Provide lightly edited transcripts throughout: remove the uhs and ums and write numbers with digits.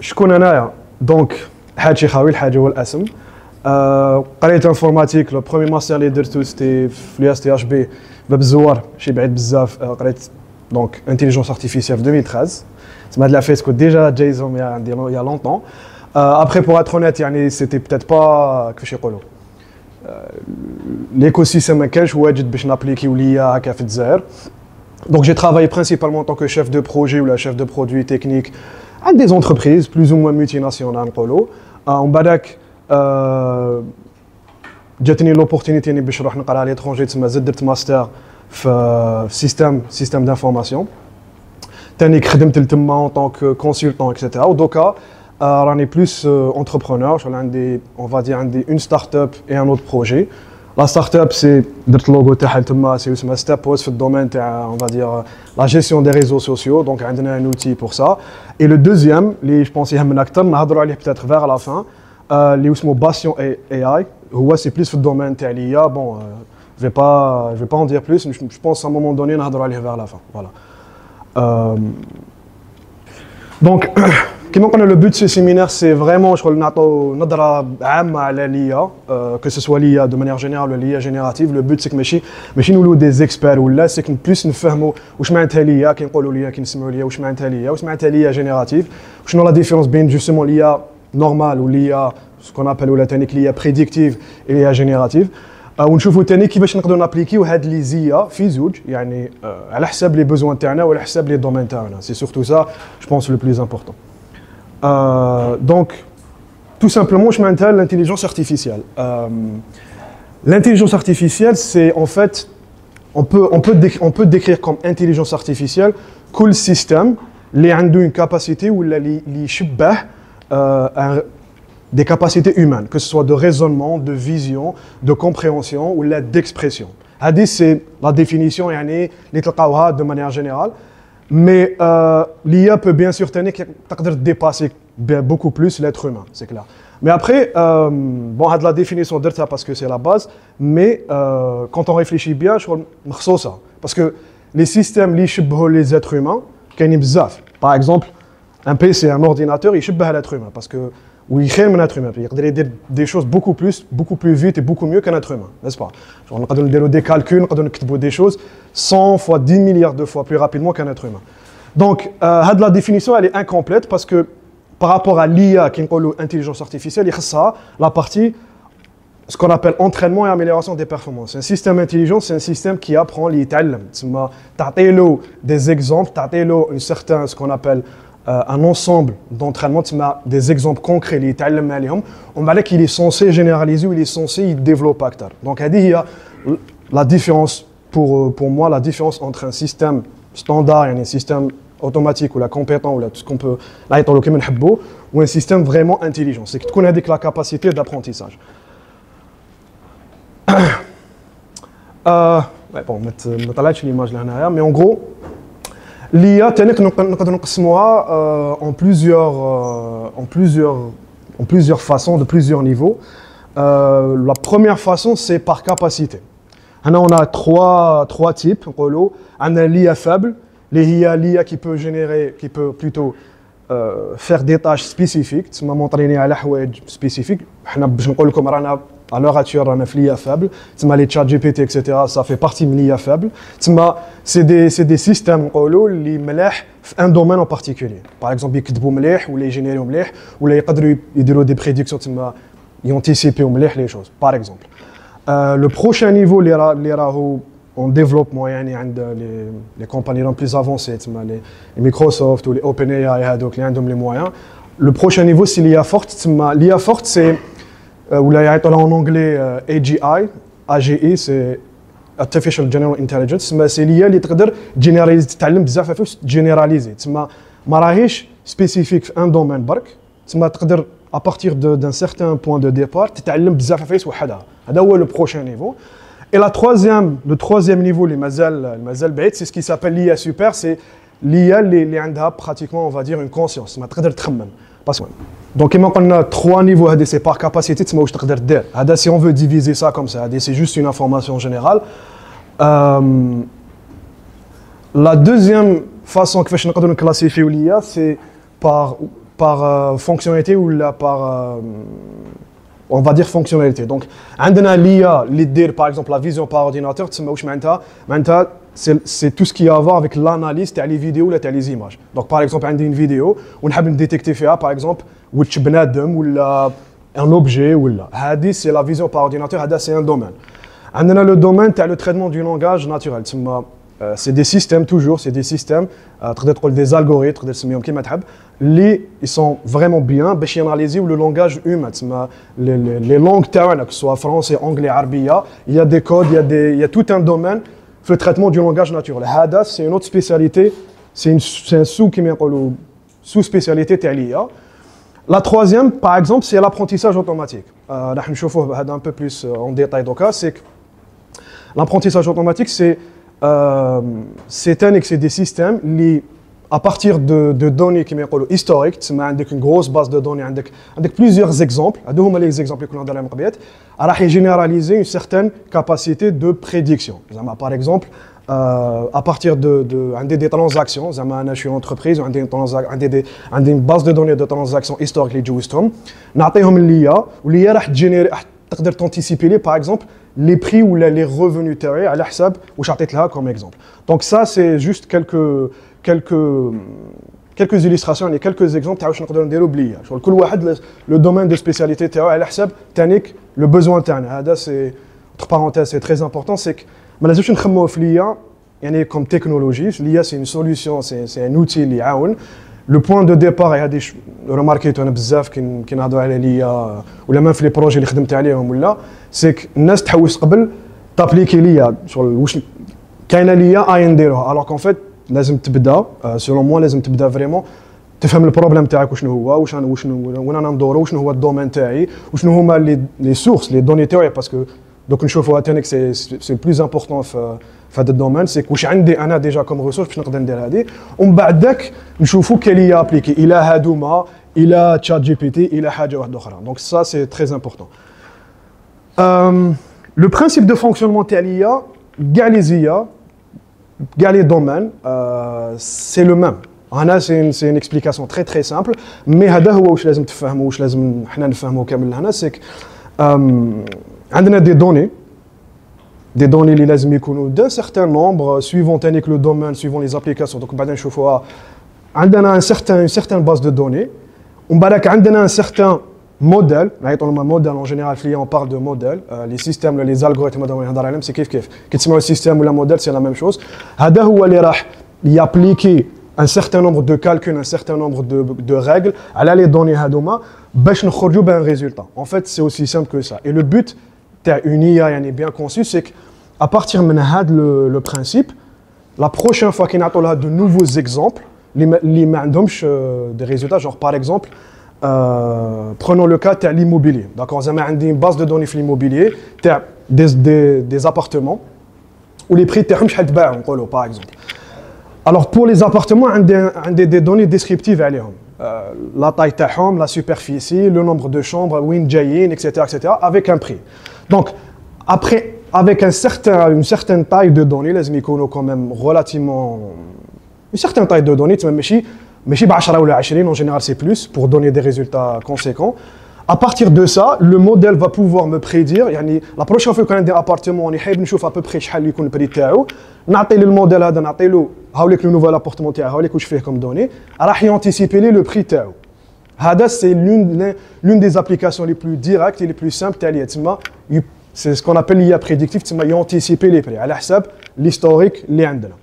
شكون انايا دونك حاجي خاوي الحاجه هو الاسم قريت انفورماتيك لو بروميي ماستر اللي درتو سيتي في لي اس تي اش بي باب الزوار شي بعيد بزاف قريت دونك انتيليجونس ارتيفيسيال في 2013 تسمى هاد لافيس كنت ديجا جايزهم عندي يا لونطون ابخي بوغ اتر اونيت يعني سيتي بتيت با كيفاش يقولوا l'écosystème سيستيم ما كانش واجد باش نابليكيو ليا هكا في الجزائر. Donc j'ai travaillé principalement en tant que chef de projet ou la chef de produit technique à des entreprises plus ou moins multinationales نقولوا. ومن بعدك جاتني l'opportunité اني باش نروح نقرا على l'étranger تسمى زدت درت ماستر في système d'information. تاني خدمت لتما en tant que consultant etc. ودوكا راني plus entrepreneur, شغل عندي on va dire عندي une start-up et un autre projet. La start-up c'est درت اللوغو تاعها تما سي اسمها Stepos في الدومين تاع on va dire la gestion des réseaux sociaux, donc عندنا un outil pour ça. Et le deuxième اللي je pense يهمنا اكثر نهضروا عليه peut-être vers la fin اللي اسمه Bastion AI, هو c'est plus في الدومين تاع l'IA. Bon je vais pas en dire plus, mais je pense à un moment donné نهضروا عليه vers la fin. Voilà. Donc كما قلنا لو بوت سي سيمينار سي فريمون شغل نعطوا نظره عامه على ليا كو سو ليا دو مانيير جينيرال ولا ليا جينيراتيف. لو بوت سيك ماشي نولوا دي زيكسبير ولا سيك بلوس نفهموا واش معناتها ليا كي نقولوا ليا كي نسمعوا ليا واش معناتها ليا جينيراتيف, شنو لا ديفيرونس بين جوستومون ليا نورمال وليا سكون ابل ولا ثاني ليا بريديكتيف ليا جينيراتيف. ونشوفوا ثاني كيفاش نقدروا نابليكيو هاد لي زيا في زوج يعني على حساب لي بوزوان تاعنا وعلى حساب لي دومين تاعنا. سي سورتو سا جو بونس لو بلوس امبورطون. Donc, tout simplement, je m'intéresse à l'intelligence artificielle. L'intelligence artificielle, c'est en fait, on peut décrire comme intelligence artificielle que le système qui a une capacité ou des capacités humaines, que ce soit de raisonnement, de vision, de compréhension ou d'expression. C'est la définition de manière générale. Mais l'IA peut bien sûr dépasser beaucoup plus l'être humain, c'est clair. Mais après, bon, on a de la définition de ça parce que c'est la base, mais quand on réfléchit bien, je crois ça. Parce que les systèmes qui sont les êtres humains, par exemple, un PC, un ordinateur, il est l'être humain parce que oui, il est un être humain. Il peut dire des choses beaucoup plus vite et beaucoup mieux qu'un être humain, n'est-ce pas? On peut faire des calculs, on peut écrire des choses 100 fois, 10 milliards de fois plus rapidement qu'un être humain. Donc, la définition elle est incomplète parce que par rapport à l'IA, qui est l'intelligence artificielle, il y a la partie, ce qu'on appelle entraînement et amélioration des performances. Un système intelligent, c'est un système qui apprend l'ITAL. Tu as des exemples, tu as ce qu'on appelle un ensemble d'entraînement, tu as des exemples concrets, on va dire qu'il est censé généraliser ou il est censé y développer. Donc, il y a la différence, pour moi, la différence entre un système standard et un système automatique ou la compétent ou tout ce qu'on peut ou un système vraiment intelligent. C'est que tu connais la capacité d'apprentissage. Bon, l'image là, mais en gros, l'IA, en plusieurs façons, de plusieurs niveaux. La première façon, c'est par capacité. On a trois types. On a l'IA faible, l'IA qui peut plutôt faire des tâches spécifiques. Tu m'as montré à spécifiques. À l'heure actuelle, on a l'IA faible. Les chat GPT, etc., ça fait partie de l'IA faible. C'est des systèmes qui sont un domaine en particulier. Par exemple, ils écrivent ou les génèrent ou ils font des prédictions, ils anticipent les choses, par exemple. Le prochain niveau, en développement, les compagnies plus avancées, les Microsoft ou les OpenAI, donc ils ont les moyens. Le prochain niveau, c'est l'IA forte. L'IA forte, c'est en anglais AGI, c'est Artificial General Intelligence, c'est l'IA qui peut généraliser. ما راهيش spécifique في un domaine برك، تقدر à partir d'un certain point de départ تتعلم بزاف عفايس وحدها. هذا هو le prochain niveau. Et le troisième niveau اللي مازال بعيد, c'est ce qui s'appelle l'IA super, c'est l'IA اللي عندها pratiquement on va dire une conscience, ما تقدر تخمم. Donc كما قلنا trois niveaux هذه c'est par capacité تسمى واش تقدر دير. هذا si on veut diviser ça comme ça, c'est juste une information générale. La deuxième façon كيفاش نقدروا نكلاسيفيو l'IA c'est par fonctionnalité ou là par on va dire fonctionnalité. Donc, عندنا l'IA اللي دير par exemple la vision par ordinateur, تسمى واش معناتها c'est tout ce qui a à voir avec l'analyse تاع les vidéos ولا تاع les images. Donc par exemple عندي une vidéo ونحب نديتيكتي فيها par exemple واش بنادم ولا un objet ولا هذه c'est la vision par ordinateur, هذا c'est un domaine. عندنا le domaine تاع le traitement du langage naturel, تسمى c'est des systèmes toujours, c'est des systèmes, تقدر تقول des algorithmes, تقدر تسميهم كيما تحب, اللي ils sont vraiment bien باش ياناليزيو le langage humain, تسمى les langues تاعنا que ce soit français, anglais, عربية, il y a des codes, il y a tout un domaine في le traitement du langage naturel. هذا c'est une autre spécialité, c'est un sous كيما يقولوا sous-spécialité تاع l'IA. La troisième, par exemple, c'est l'apprentissage automatique. راح نشوفوه هذا un peu plus en détail دوكا, c'est que l'apprentissage automatique c'est des systèmes qui, à partir de données qui sont historiques, tu as une grosse base de données, avec plusieurs exemples, les exemples que nous avons généraliser une certaine capacité de prédiction. Par exemple, à partir des transactions, je suis une entreprise, une base de données de transactions historiques, nous avons l'IA, où l'IA va générer, تقدر t'anticiper par exemple les prix ou les revenus تاعي على حساب واش عطيت لها comme exemple. Donc ça c'est juste quelques illustrations et quelques exemples تاع واش نقدروا نديروا بليا. شغل كل واحد le domaine de spécialité تاعو على حساب تانيك le besoin تاعنا. هذا c'est entre parenthèses c'est très important, c'est que ما لازمش نخمموا في l'IA يعني comme technologie. L'IA c'est une solution, c'est un outil اللي يعاون. Le point de départ, il y a des remarqué انا بزاف كي نهضروا على ليا ولا ما في لي بروجي اللي خدمت عليهم ولا سي الناس تحوس قبل تابليكي ليا شغل واش كاينه ليا اي نديروها الوغ كون فيت لازم تبدا سولون موا لازم تبدا فريمون تفهم البروبليم تاعك وشنو هو وين انا ندورو وشنو هو الدومين تاعي وشنو هما لي سورس لي دوني تاعي باسكو دوك نشوفوها تانيك سي بلوز امبورطون في هذا الدومين سي واش عندي انا ديجا كوم ريسورس باش نقدر ندير هذه ومن بعد ذاك نشوفوا كلي ابليكي الى هادوما الى تشات جي بي تي الى حاجه واحده اخرى دونك سا سي تري امبورطون لو برينسيپ دو فونكسيونمون تاع ليا كاع لي زيا كاع لي دومين سي لو ميم هنا سي ان اكسبليكاسيون تري تري سامبل مي هذا هو واش لازم تفهموا واش لازم حنا نفهموا كامل هنا سي عندنا دي دوني اللي لازم يكونوا d'un certain nombre suivant تانيك le domaine suivant les applications donc بعدين نشوفوها عندنا une certaine base de données ومن بعد عندنا un certain modèle نعيطوا لهم modèle en général في on parle de modèle les systèmes les algorithmes هذا نهضر عليهم سي كيف كي تسمعوا السيستم ولا موديل سي لا ميم شوز هذا هو اللي راح يابليكي un certain nombre de calculs un certain nombre de règles على les données هذوما باش نخرجوا بان résultat en fait c'est aussi simple que ça et le but une IA bien conçue, c'est qu'à partir de le principe, la prochaine fois qu'il y a de nouveaux exemples, des résultats, genre par exemple, prenons le cas de l'immobilier. D'accord, vous avez une base de données sur l'immobilier, des appartements, où les prix par exemple. Alors pour les appartements, on a des données descriptives. La taille تاعهم, la superficie, le nombre de chambres, وين جايين, etc., avec un prix. Donc, après, avec une certaine taille de données, les micros quand même relativement une certaine taille de données, mais ب 10 ولا 20, en général c'est plus, pour donner des résultats conséquents. À partir de ça, le modèle va pouvoir me prédire, يعني la prochaine fois qu'on a des appartements, on يحب نشوف à peu près شحال يكون البري تاعو، نعطي للموديل هذا نعطي له هاوليك لو نوفال appartement تاعو هاوليك واش فيه comme données، راح يانتيسيبي لي le prix تاعو. هذا c'est l'une des applications les plus directes et les plus simples تاع l'IA تسمى c'est ce qu'on appelle l'IA prédictive تسمى يانتيسيبي لي بري على حساب l'historique اللي عندنا.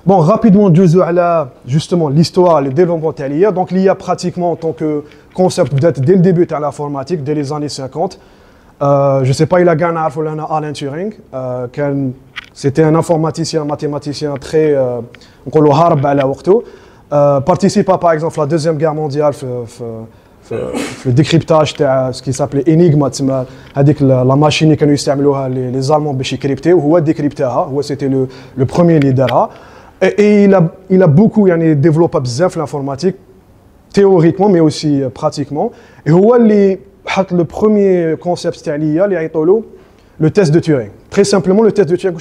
Bon, rapidement, justement l'histoire, le développement de l'IA. Donc l'IA pratiquement en tant que concept peut-être dès le début de l'informatique, dès les années 50. Je ne sais pas, il a gagné Alan Turing. C'était un informaticien, mathématicien très... participa par exemple à la Deuxième Guerre mondiale, le décryptage de ce qui s'appelait Enigma, la machine que nous utilisaient les Allemands pour décrypter, ou décrypter, c'était le premier leader. Et il a beaucoup développé l'informatique, théoriquement mais aussi pratiquement. Et le premier concept c'était l'IA, le test de Turing. Très simplement, le test de Turing,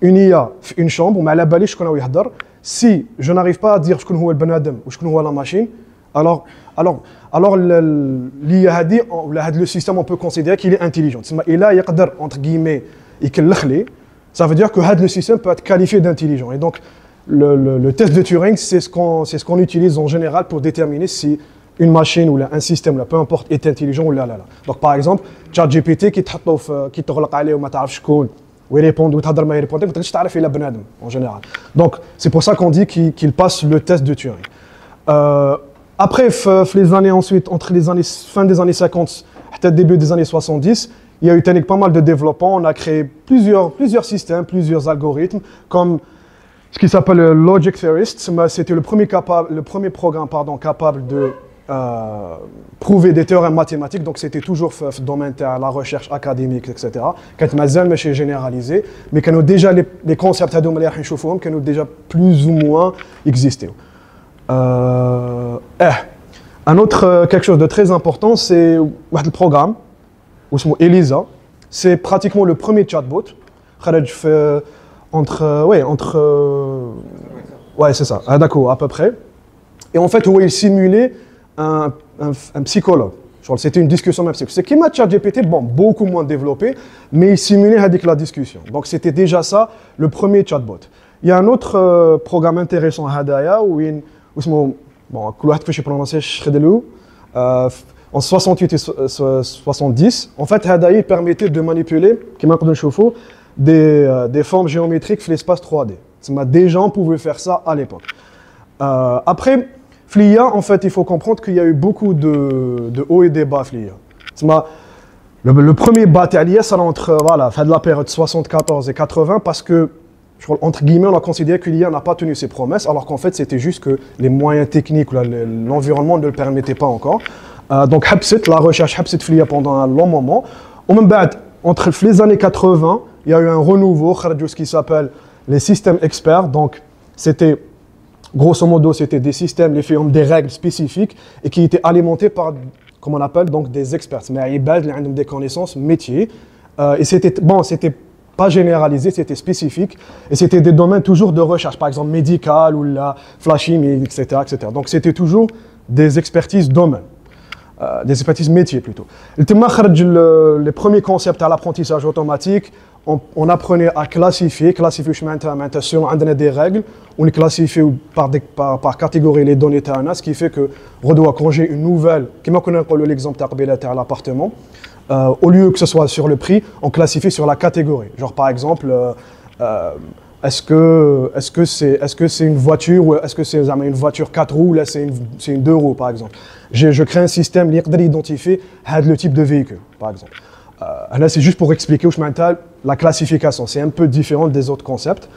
une IA une chambre وما على باليش شكون هو يهضر si je n'arrive pas à dire شكون هو البنادم وشكون هو la machine alors l'IA هذه ولا هذا le système on peut considérer qu'il est intelligent تسمى إلا يقدر entre guillemets يكلخ لي ça veut dire que هذا le système peut être qualifié d'intelligent et donc le test de Turing c'est ce qu'on utilise en général pour déterminer si une machine ou un système, peu importe, est intelligent ou là. Donc par exemple, ChatGPT qui te relève عليه وما تعرفش شكون ويريبوند وتهضر ما يريبوند ما تقدرش تعرف إلا بنادم en général. Donc c'est pour ça qu'on dit qu'il passe le test de Turing. Après, les années ensuite, entre les années fin des années 50 et début des années 70, il y a eu pas mal de développement. On a créé plusieurs systèmes, plusieurs algorithmes, comme ce qui s'appelle le Logic Theorist. C'était le premier programme capable de prouver des théorèmes mathématiques, donc c'était toujours dans le domaine de la recherche académique, etc. Quand mazal ماشي généralisé, mais quand déjà les concepts هذوما اللي راح نشوفوهم كانوا déjà plus ou moins existés. Un autre quelque chose de très important, c'est واحد البروغرام اسمه ELISA. C'est pratiquement le premier chatbot خرج في ouais c'est ça, d'accord à peu près. Et en fait, il simulait un psychologue. C'était une discussion même psychologue. C'est qui m'a ChatGPT, bon, beaucoup moins développé, mais il simulait la discussion. Donc c'était déjà ça, le premier chatbot. Il y a un autre programme intéressant, Hadaya, où bon, en 68 et 70, en fait, Hadaya permettait de manipuler, des formes géométriques dans l'espace 3D. Des gens pouvaient faire ça à l'époque. Après, Flia, en fait, il faut comprendre qu'il y a eu beaucoup de hauts et des bas Flia. Le premier bas ça entre la période 74 et 80 parce que, entre guillemets, on a considéré que l'IA n'a pas tenu ses promesses, alors qu'en fait, c'était juste que les moyens techniques, l'environnement ne le permettait pas encore. Donc, la recherche Flia pendant un long moment. Entre les années 80, il y a eu un renouveau, ce qui s'appelle les systèmes experts. Donc, c'était, grosso modo, c'était des systèmes, des règles spécifiques et qui étaient alimentés par, comme on appelle, donc des experts. Mais ils ont des connaissances métiers. Et c'était pas généralisé, c'était spécifique. Et c'était des domaines toujours de recherche, par exemple médical ou la chimie, etc., etc. Donc, c'était toujours des expertises domaines. Des expertises métiers plutôt. Les premiers concepts à l'apprentissage automatique, on apprenait à classifier selon des règles, on classifie par catégorie les données, ce qui fait que quand j'ai une nouvelle, comme on a l'exemple de l'appartement, au lieu que ce soit sur le prix, on classifie sur la catégorie. Genre par exemple, est-ce que c'est une voiture ou est-ce que c'est une voiture 4 roues ou là c'est une 2 roues par exemple. Je crée un système qui peut identifier le type de véhicule par exemple. Là c'est juste pour expliquer la classification, c'est un peu différent des autres concepts.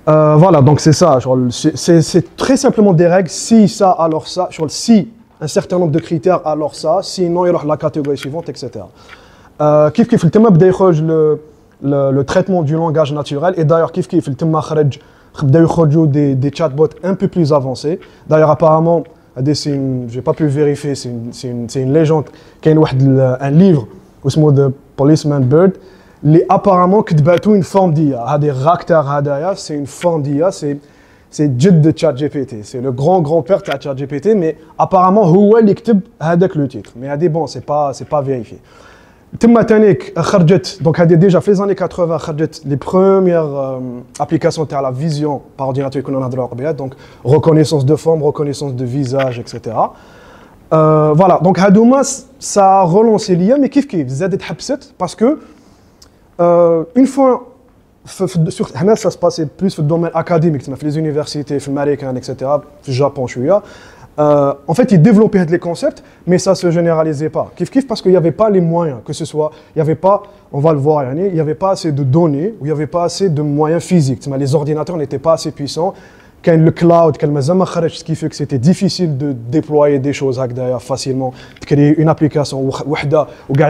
Voilà, donc c'est ça, c'est très simplement des règles, si ça alors ça, si un certain nombre de critères alors ça, sinon il y aura la catégorie suivante, etc. كيف التم بدا يخرج le traitement du langage naturel et d'ailleurs كيف التم خرج بداو يخرجوا des chatbots un peu plus avancés. D'ailleurs apparemment j'ai pas pu vérifier, c'est une légende كاين واحد un livre اسمه The Policeman Bird اللي apparemment كتباتو une forme d'IA. هذه Raktar هدايا c'est une forme d'IA, c'est جد de ChatGPT, c'est le grand-père de ChatGPT, mais apparemment هو اللي كتب هذاك le titre. Mais هذه bon, c'est pas vérifié. تما تانيك خرجت donc هذه déjà في les années 80 خرجت les premières applications تاع la vision par ordinateur كنا نهضروا قبيله, donc reconnaissance de forme, reconnaissance de visage, etc. Voilà, donc هادوما ça a relancé l'IA, mais كيف زادت حبست parce que une fois هنا ça se passait plus dans le domaine académique, dans les universités, dans l'américain, etc. Dans le Japon, en fait, ils développaient les concepts, mais ça ne se généralisait pas. Kif parce qu'il n'y avait pas les moyens, que ce soit, il n'y avait pas, on va le voir, il n'y avait pas assez de données, ou il n'y avait pas assez de moyens physiques. Les ordinateurs n'étaient pas assez puissants. Quand le cloud, ce qui fait que c'était difficile de déployer des choses facilement, de créer une application ou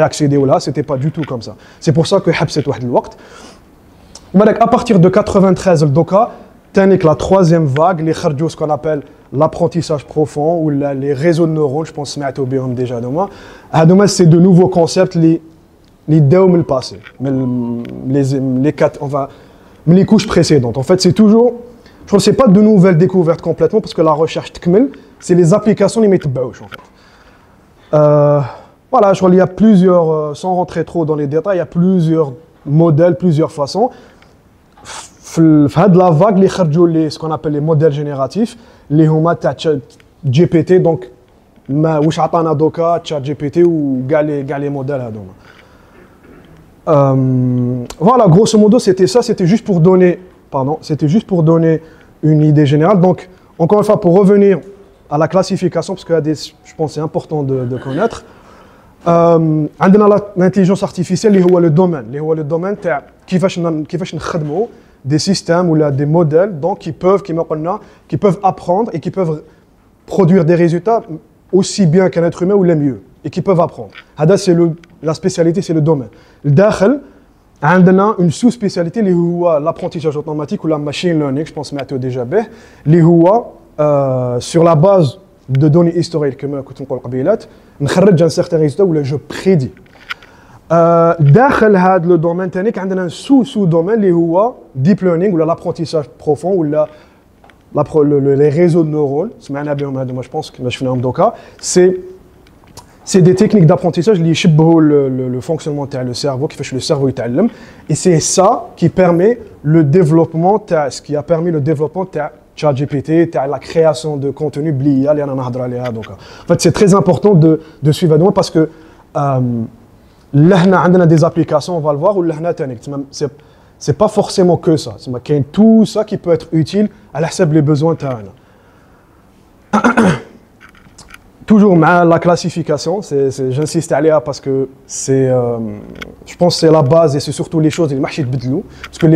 accéder là, c'était pas du tout comme ça. C'est pour ça que حبست واحد الوقت. À partir de 93, le Doka, la troisième vague, les kharjou, ce qu'on appelle l'apprentissage profond ou les réseaux de neurones, je pense que c'est déjà de moi. C'est de nouveaux concepts, les daum le passé. Mais mais les couches précédentes. En fait, c'est toujours, je crois que c'est pas de nouvelles découvertes complètement parce que la recherche تكمل, c'est les applications les mettent en fait. Voilà, je crois qu'il y a plusieurs, sans rentrer trop dans les détails, il y a plusieurs modèles, plusieurs façons. في هاد la vague اللي خرجوا les ce qu'on appelle les modèles génératifs اللي هما تاع جي بي تي دونك ما واش عطانا دوكا تشات جي بي تي وكاع لي موديل هذوما. Voilà, grosso modo, c'était ça, c'était juste pour donner, une idée générale. Donc, encore une fois, pour revenir à la classification, parce que je pense que c'est important de connaître, l'intelligence artificielle, le domaine, كيفاش نخدموا des systèmes ou là, des modèles donc, qui peuvent apprendre et qui peuvent produire des résultats aussi bien qu'un être humain ou les mieux, et qui peuvent apprendre. C'est la spécialité, c'est le domaine. الداخل عندنا une sous-spécialité اللي هو l'apprentissage automatique ou la machine learning, je pense que سمعتوا déjà به, اللي هو sur la base de données historiques كما كنت نقول قبيلات نخرج un certain résultat ou là je prédis. داخل هذا لو دومين ثاني عندنا sous domaine اللي هو deep learning ولا l'apprentissage profond ولا les réseaux de neurones, je pense que je fais doka, c'est des techniques d'apprentissage qui يشبهوا le fonctionnement de le cerveau, qui fait que le cerveau يتعلم, et c'est ça qui permet le développement, ce qui a permis le développement de ChatGPT, la création de contenu بليا اللي انا نهضر عليها دوكا. En fait, c'est très important de suivre de moi parce que là on a des applications, on va le voir, ou là c'est pas forcément que ça. C'est tout ça qui peut être utile à la les besoins تاعنا. Toujours la classification, j'insiste à aller parce que je pense que c'est la base et c'est surtout les choses qui ne marchent pas. Parce que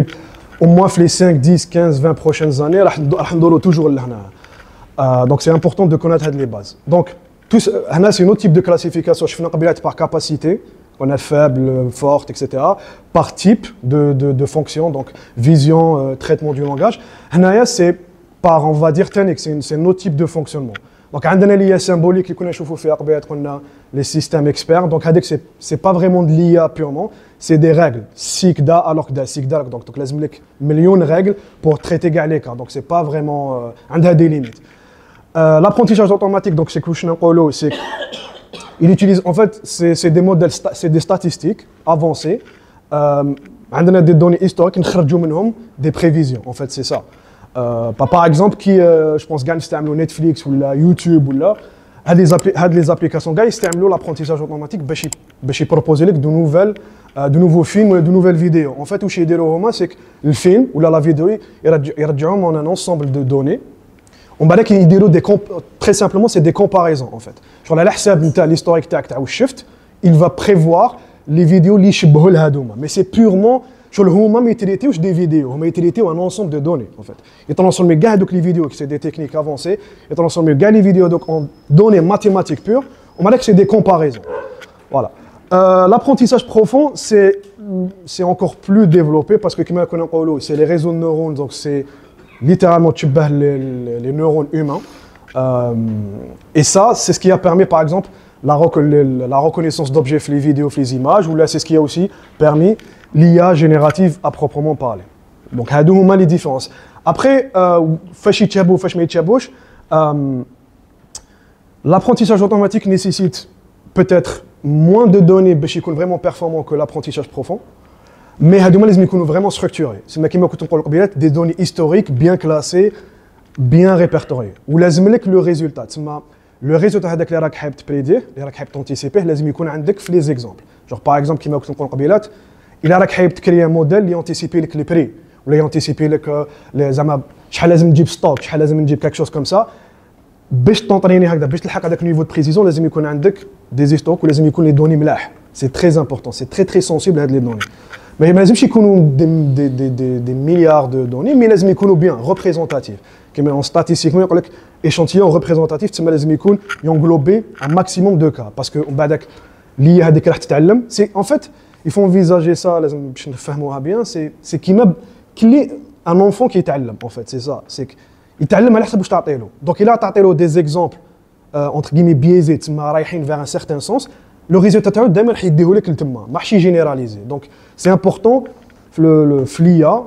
au moins les 5, 10, 15, 20 prochaines années, on toujours là. Donc c'est important de connaître les bases. Donc c'est un autre type de classification. Je fais par capacité. On a faible, forte, etc. Par type de fonction, donc vision, traitement du langage. C'est par, on va dire, c'est un autre type de fonctionnement. Donc, on a l'IA symbolique, on a les systèmes experts. Donc, c'est pas vraiment de l'IA purement, c'est des règles. SIGDA, alors que SIGDA, donc il y a millions de règles pour traiter les cas. Donc, c'est pas vraiment, on a des limites. L'apprentissage automatique, donc c'est c'est il utilise, en fait, c'est des modèles, c'est des statistiques avancées. On a des données historiques, des prévisions. En fait, c'est ça. Par exemple, je pense, gagne Netflix ou YouTube ou là, les applications, gagne l'apprentissage automatique, pour proposer de nouveaux films ou de nouvelles vidéos. En fait, où chez Dero c'est que le film ou la vidéo, il en un ensemble de données. On va dire très simplement, c'est des comparaisons en fait. Sur l'historique ou shift, il va prévoir les vidéos qui sont mais c'est purement sur le utilité des vidéos, utilité un ensemble de données en fait. Et dans l'ensemble de les vidéos, c'est des techniques avancées, et dans l'ensemble de les vidéos en données mathématiques pures, on va dire que c'est des comparaisons. Voilà. L'apprentissage profond, c'est encore plus développé parce que c'est les réseaux de neurones, donc c'est littéralement les neurones humains. Et ça, c'est ce qui a permis, par exemple, la reconnaissance d'objets, les vidéos, les images, ou là, c'est ce qui a aussi permis l'IA générative à proprement parler. Donc, il y a les différences. Après, l'apprentissage automatique nécessite peut-être moins de données pour être vraiment performant que l'apprentissage profond. Mais les sont vraiment structurés. C'est des données historiques bien classées, bien répertoriées. Ou le résultat. Le résultat que tu as prédire, que tu anticiper, il les exemples. Genre par exemple, il a créé un modèle qui anticipe les prix. Ou il anticipe les stock, quelque chose comme ça. باش تنطريني هكذا باش تلحق هذاك النيفو دو بريسيزون لازم يكون عندك دي ستوك ولازم يكون لي دوني ملاح سي تري امبورطون سي تري سونسيبل هاد لي دوني ما لازمش يكونوا دي مليار دو دوني مي لازم يكونوا بيان ريبريزونتاتيف كيما اون ستاتيستيكمون يقول لك ايشانتيون ريبريزونتاتيف تسمى لازم يكون يونغلوبي ان ماكسيموم دو كا باسكو من بعدك اللي هذيك راح تتعلم سي ان فيت يفون انفيزاجي سا لازم باش نفهموها بيان سي كيما كلي ان اونفون كي يتعلم ان فيت سي سا سي يتعلم على حسب واش تعطي له دونك الا تعطي له دي زيكزامبل اونتر كيمي بيزي تما رايحين فيغ ان سيغتان سونس لو ريزولتا تاعو دائما راح يديه لك لتما ماحش جينيراليزي دونك سي امبورطون le FLIA,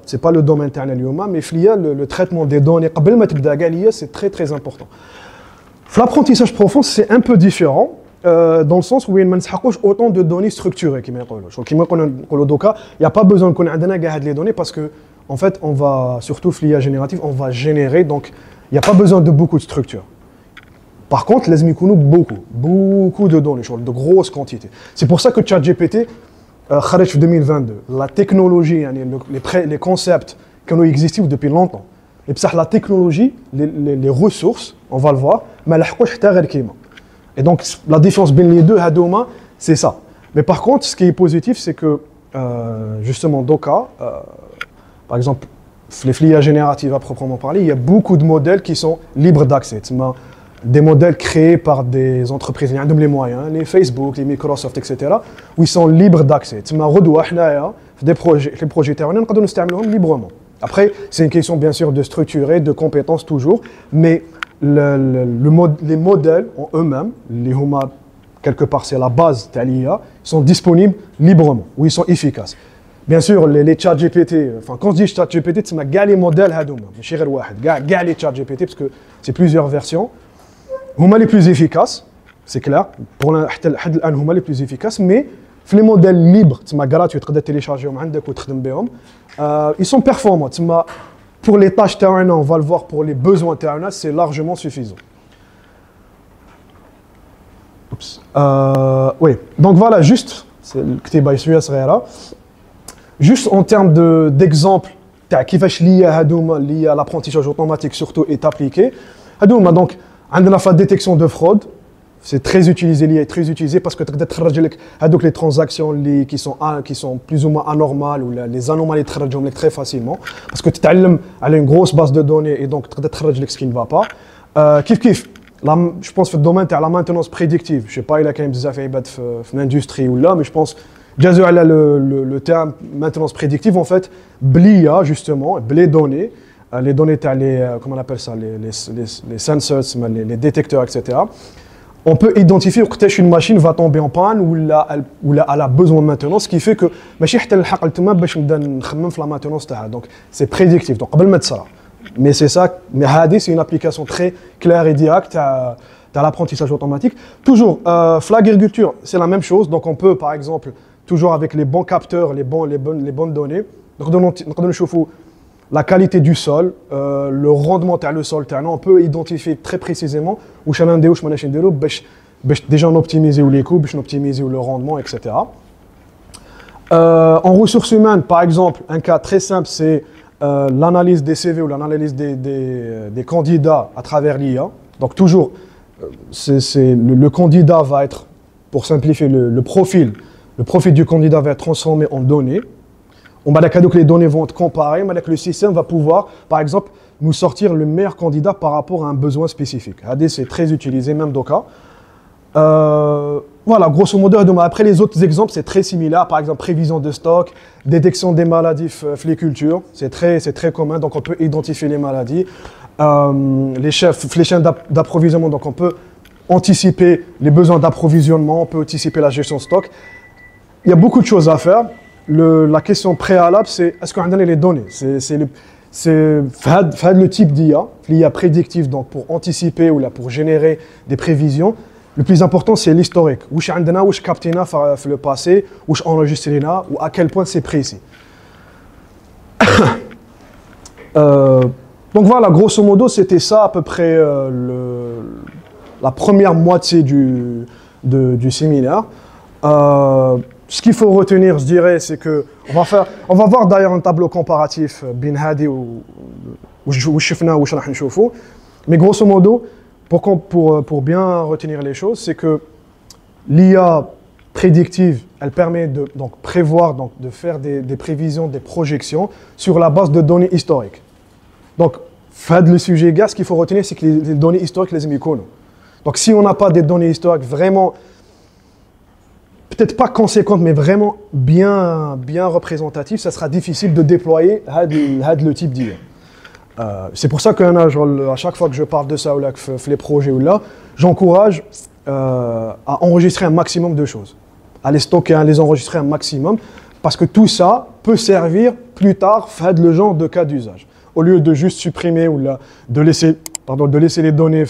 c'est pas le domaine interne mais FLIA, le traitement des données, c'est très très important. L'apprentissage profond, c'est un peu différent, dans le sens où il n'y a pas autant de données structurées. Il n'y a pas besoin de connaître les données parce que, en fait, on va, surtout FLIA génératif, on va générer, donc il n'y a pas besoin de beaucoup de structures. Par contre, les beaucoup de données, de grosses quantités. C'est pour ça que ChatGPT, en 2022, la technologie, les concepts qui ont existé depuis longtemps, et puis la technologie, les ressources, on va le voir, mais et donc la différence entre les deux, c'est ça. Mais par contre, ce qui est positif, c'est que justement, Doka, par exemple, les FLIA génératives à proprement parler, il y a beaucoup de modèles qui sont libres d'accès. Des modèles créés par des entreprises qui ont les moyens, les Facebook, les Microsoft, etc., où ils sont libres d'accès. Les projets terminés, on peut les utiliser librement. Après, c'est une question bien sûr de structurer, de compétences toujours, mais les modèles en eux-mêmes, quelque part c'est la base de l'IA, sont disponibles librement, où ils sont efficaces. Bien sûr, les chat GPT, enfin quand je dis chat GPT, c'est les modèles, les chat GPT, parce que c'est plusieurs versions. Huma les plus efficaces, c'est clair. Pour l'instant, huma les plus efficaces, mais les modèles libres, gratuits, tu peux télécharger ils sont performants. Pour les tâches terrain, on va le voir, pour les besoins terrain, c'est largement suffisant. Oui, donc voilà, juste, juste en termes d'exemple, l'apprentissage automatique surtout est appliqué. Donc, on a la détection de fraude, c'est très utilisé, l'IA est très utilisé parce que tu peux les transactions qui sont plus ou moins anormales ou les anomalies très facilement parce que tu as une grosse base de données et donc tu peux ce qui ne va pas. Je pense que le domaine de la maintenance prédictive, je ne sais pas, il y a quand même des affaires dans l'industrie ou là, mais je pense le terme maintenance prédictive, en fait, l'IA justement, les données, comment on appelle ça, les sensors, les détecteurs, etc. On peut identifier que une machine va tomber en panne ou elle a besoin de maintenance, ce qui fait que la maintenance. Donc c'est prédictif. Donc, mais c'est ça, mais c'est une application très claire et directe à l'apprentissage automatique. Toujours, l'agriculture, c'est la même chose. Donc on peut, par exemple, toujours avec les bons capteurs, les bonnes données, donc la qualité du sol, le rendement le sol, on peut identifier très précisément où déjà optimiser les coûts, optimiser le rendement, etc. En ressources humaines, par exemple, un cas très simple, c'est l'analyse des CV ou l'analyse des candidats à travers l'IA. Donc toujours, le candidat va être, pour simplifier le profil du candidat va être transformé en données. Les données vont être comparées, le système va pouvoir, par exemple, nous sortir le meilleur candidat par rapport à un besoin spécifique. C'est très utilisé, même Docker. Voilà, grosso modo, après les autres exemples, c'est très similaire. Par exemple, prévision de stock, détection des maladies les cultures, c'est très commun, donc on peut identifier les maladies. Les chaînes d'approvisionnement, donc on peut anticiper les besoins d'approvisionnement, on peut anticiper la gestion de stock. Il y a beaucoup de choses à faire. La question préalable, c'est est-ce qu'on a donné les données? C'est le type d'IA, l'IA prédictive, donc pour anticiper ou là, pour générer des prévisions. Le plus important, c'est l'historique. Où est-ce qu'on a capté le passé, où est-ce qu'on enregistré ou à quel point c'est précis. Donc voilà, grosso modo, c'était ça à peu près la première moitié du séminaire. Ce qu'il faut retenir, je dirais, c'est que on va voir d'ailleurs un tableau comparatif bin hadi ou shifna ou shana nshoufu. Mais grosso modo, pour bien retenir les choses, c'est que l'IA prédictive, elle permet de donc prévoir, donc de faire des prévisions, des projections sur la base de données historiques. Donc, le sujet gars, ce qu'il faut retenir, c'est que les données historiques, les émiconnes. Donc, si on n'a pas des données historiques vraiment peut-être pas conséquente, mais vraiment bien représentative, ça sera difficile de déployer le type d'IA. C'est pour ça à chaque fois que je parle de ça, ou là, que les projets, ou là, j'encourage à enregistrer un maximum de choses, à les stocker, à les enregistrer un maximum, Parce que tout ça peut servir plus tard, faire le genre de cas d'usage. Au lieu de juste supprimer ou de laisser les données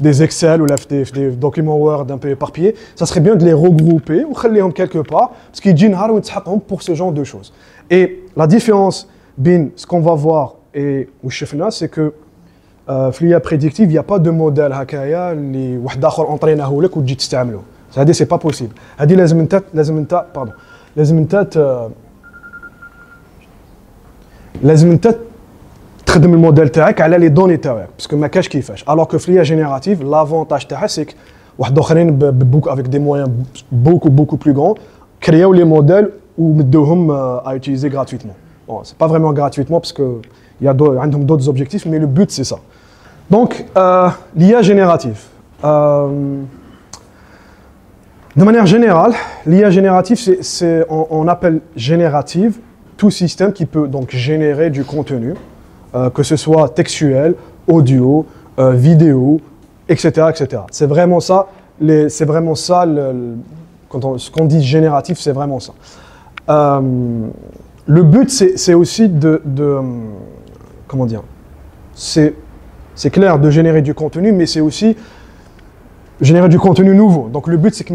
des Excel ou des documents Word un peu éparpillés, ça serait bien de les regrouper ou de les quelque part, parce qu'ils sont pour ce genre de choses. Et la différence entre ce qu'on va voir et ce c'est que l'IA prédictive, il n'y a pas de modèle هكايا اللي واحد اخر انطريناه لك وتجي تستعمله. هذه c'est pas possible. هذه لازم انت تخدم الموديل تاعك على لي دوني تاعك باسكو ما كاش كيفاش. alors que l'IA générative, l'avantage تاعها c'est que واحد اخرين avec des moyens beaucoup plus grands créaو les modèles ومدوهم à utiliser gratuitement. Bon, c'est pas vraiment gratuitement parce que il y a d'autres objectifs, mais le but c'est ça. Donc, l'IA générative. De manière générale, l'IA générative, on appelle générative tout système qui peut donc générer du contenu, que ce soit textuel, audio, vidéo, etc., etc. C'est vraiment ça. Ce qu'on dit génératif, c'est vraiment ça. Le but, c'est aussi comment dire, c'est clair de générer du contenu, mais c'est aussi générer du contenu nouveau. Donc le but, c'est que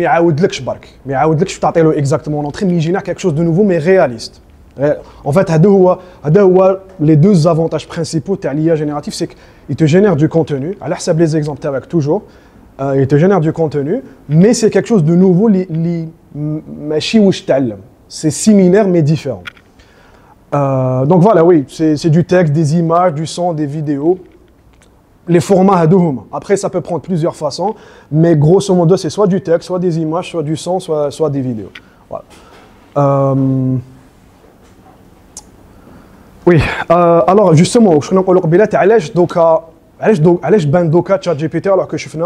je t'appelle exactement en entrée, mais il génère quelque chose de nouveau, mais réaliste. En fait, les deux avantages principaux de l'IA générative, c'est qu'il te génère du contenu, à l'air les exemples avec toujours, il te génère du contenu, mais c'est quelque chose de nouveau, c'est similaire mais différent. Donc voilà, oui, c'est du texte, des images, du son, des vidéos. Les formats hadoum. Après, ça peut prendre plusieurs façons, mais grosso modo, c'est soit du texte, soit des images, soit du son, soit des vidéos. Voilà. Oui, alors justement, je vais vous dire Doka ChatGPT alors que je fais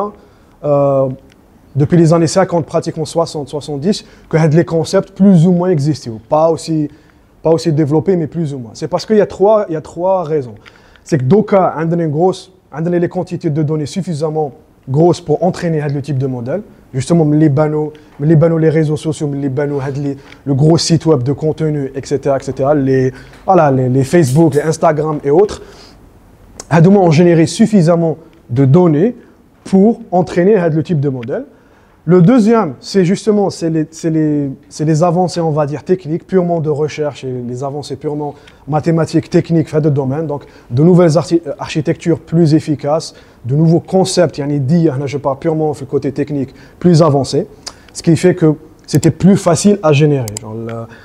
depuis les années 50, pratiquement 60, 70, que les concepts plus ou moins existaient. Pas aussi développés, mais plus ou moins. C'est parce qu'il y a trois raisons. C'est que Doka a les quantités de données suffisamment grosses pour entraîner le type de modèle. Justement, les réseaux sociaux, le gros site web de contenu, etc., les Facebook, les Instagram et autres, ont généré suffisamment de données pour entraîner le type de modèle. Le deuxième, c'est justement les avancées, on va dire, techniques, purement de recherche et les avancées purement mathématiques, techniques, fait de domaine. Donc, de nouvelles architectures plus efficaces, de nouveaux concepts, je parle purement du côté technique, plus avancés. Ce qui fait que c'était plus facile à générer.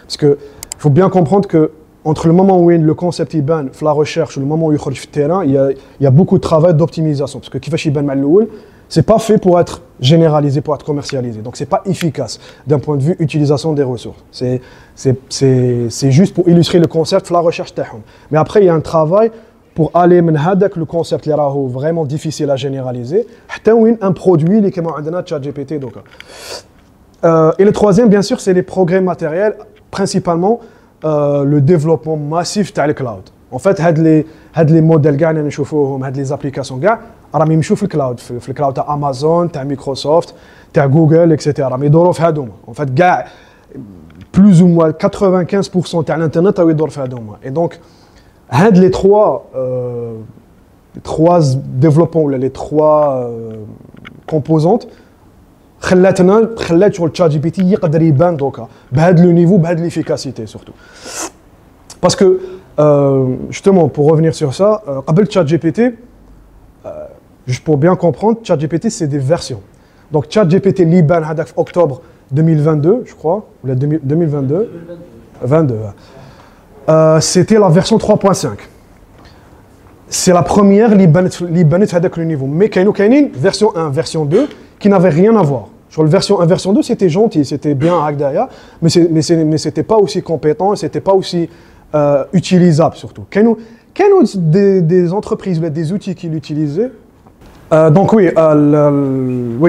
Parce qu'il faut bien comprendre que entre le moment où le concept il banne, la recherche, et le moment où il sort sur le terrain, il y a beaucoup de travail d'optimisation. Parce que qui fait ban c'est pas fait pour être généralisé, pour être commercialisé. Donc c'est pas efficace d'un point de vue utilisation des ressources. C'est juste pour illustrer le concept, la recherche. Mais après, il y a un travail pour aller le concept qui est vraiment difficile à généraliser, un produit qui est ChatGPT. Et le troisième, bien sûr, c'est les progrès matériels, principalement le développement massif de le cloud. En fait, les modèles, les applications, راهم يمشوا في الكلاود تاع امازون تاع مايكروسوفت تاع جوجل اكسيتيرا مي يدوروا في هذوما en fait كاع plus ou moins 95% تاع الانترنت راهو يدور في هذوما et donc هاد les trois développements ولا les trois composantes خلات شغل تشات جي بي تي يقدر يبان دوكا بهذا لو نيفو بهذه l'efficacité surtout parce que justement pour revenir sur ça قبل تشات جي بي تي juste pour bien comprendre, ChatGPT, c'est des versions. Donc, ChatGPT Liban Hadak octobre 2022, je crois, ou la 2022. 22. C'était la version 3.5. C'est la première Libanais Hadak le niveau. Mais Kaino Kainin, version 1, version 2, qui n'avait rien à voir. Sur la version 1, version 2, c'était gentil, c'était bien Agdaya, mais c'était pas aussi compétent, c'était pas aussi utilisable surtout. Kaino des entreprises, des outils qui l'utilisaient. Donc oui,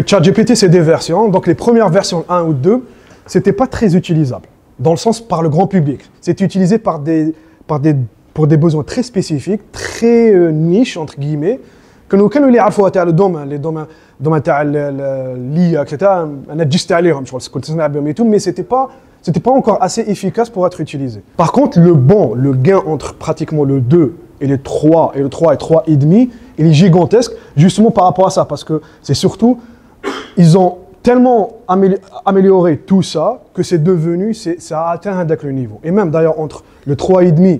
ChatGPT c'est des versions. Donc les premières versions 1 ou 2, c'était pas très utilisable. Dans le sens par le grand public. C'était utilisé pour des besoins très spécifiques, très niche entre guillemets. Que nous les عارفوا تاع les domaines تاع l'IA etc. أنا جست عليهم شغل كنت نسمع بهم et tout, mais c'était c'était pas encore assez efficace pour être utilisé. Par contre, le gain entre pratiquement le 2 et le 3 et 3,5, il est gigantesque, justement par rapport à ça, parce que c'est surtout, ils ont tellement amélioré tout ça que c'est devenu, ça a atteint le niveau. Et même d'ailleurs entre le 3,5,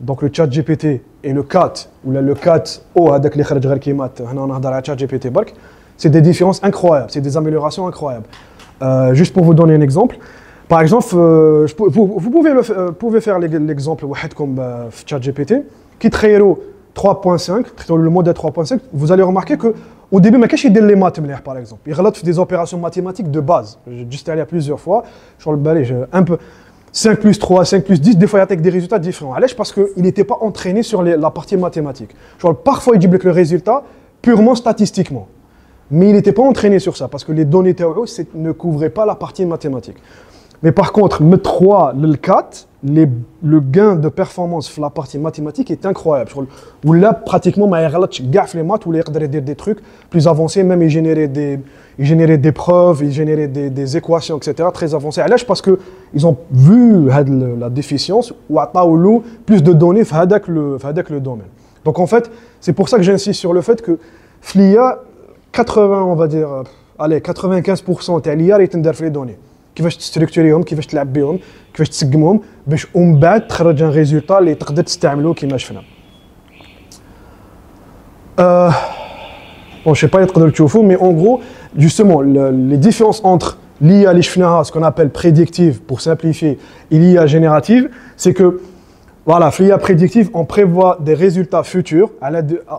donc le chat GPT, et le 4, ou le 4O avec les kharaj kimat, on a dans chat GPT bark, c'est des différences incroyables, c'est des améliorations incroyables. Juste pour vous donner un exemple, par exemple, vous pouvez faire l'exemple comme chat GPT, qui traite 3.5, le modèle 3.5, vous allez remarquer que au début, mais qu'est-ce qu'il dit les maths, par exemple? Il relate des opérations mathématiques de base. J'ai juste allé plusieurs fois, sur le balai, un peu 5 plus 3, 5 plus 10, des fois il y a avec des résultats différents. Allez, parce qu'il n'était pas entraîné sur la partie mathématique. Parfois, il dit que le résultat, purement statistiquement. Mais il n'était pas entraîné sur ça, parce que les données théoriques ne couvraient pas la partie mathématique. Mais par contre, le 3, le 4, le gain de performance sur la partie mathématique est incroyable. Où là, pratiquement, il y a les maths, où il y a des trucs plus avancés, même il générait des preuves, il générait des équations, etc., très avancées. Parce qu'ils ont vu la déficience, ou ont plus de données avec le domaine. Donc en fait, c'est pour ça que j'insiste sur le fait que FLIA, 95% de l'IA est dans les données. كيفاش تستركتوريهم كيفاش تلعب بهم كيفاش تسقمهم باش ومن بعد تخرج ان ريزولطا اللي تقدر تستعملوه كيما شفنا. Bon, je sais pas يقدروا تشوفوا mais en gros justement les différences entre l'IA اللي شفناها ce qu'on appelle prédictive pour simplifier et l'IA générative, c'est que voilà, l'IA prédictive, on prévoit des résultats futurs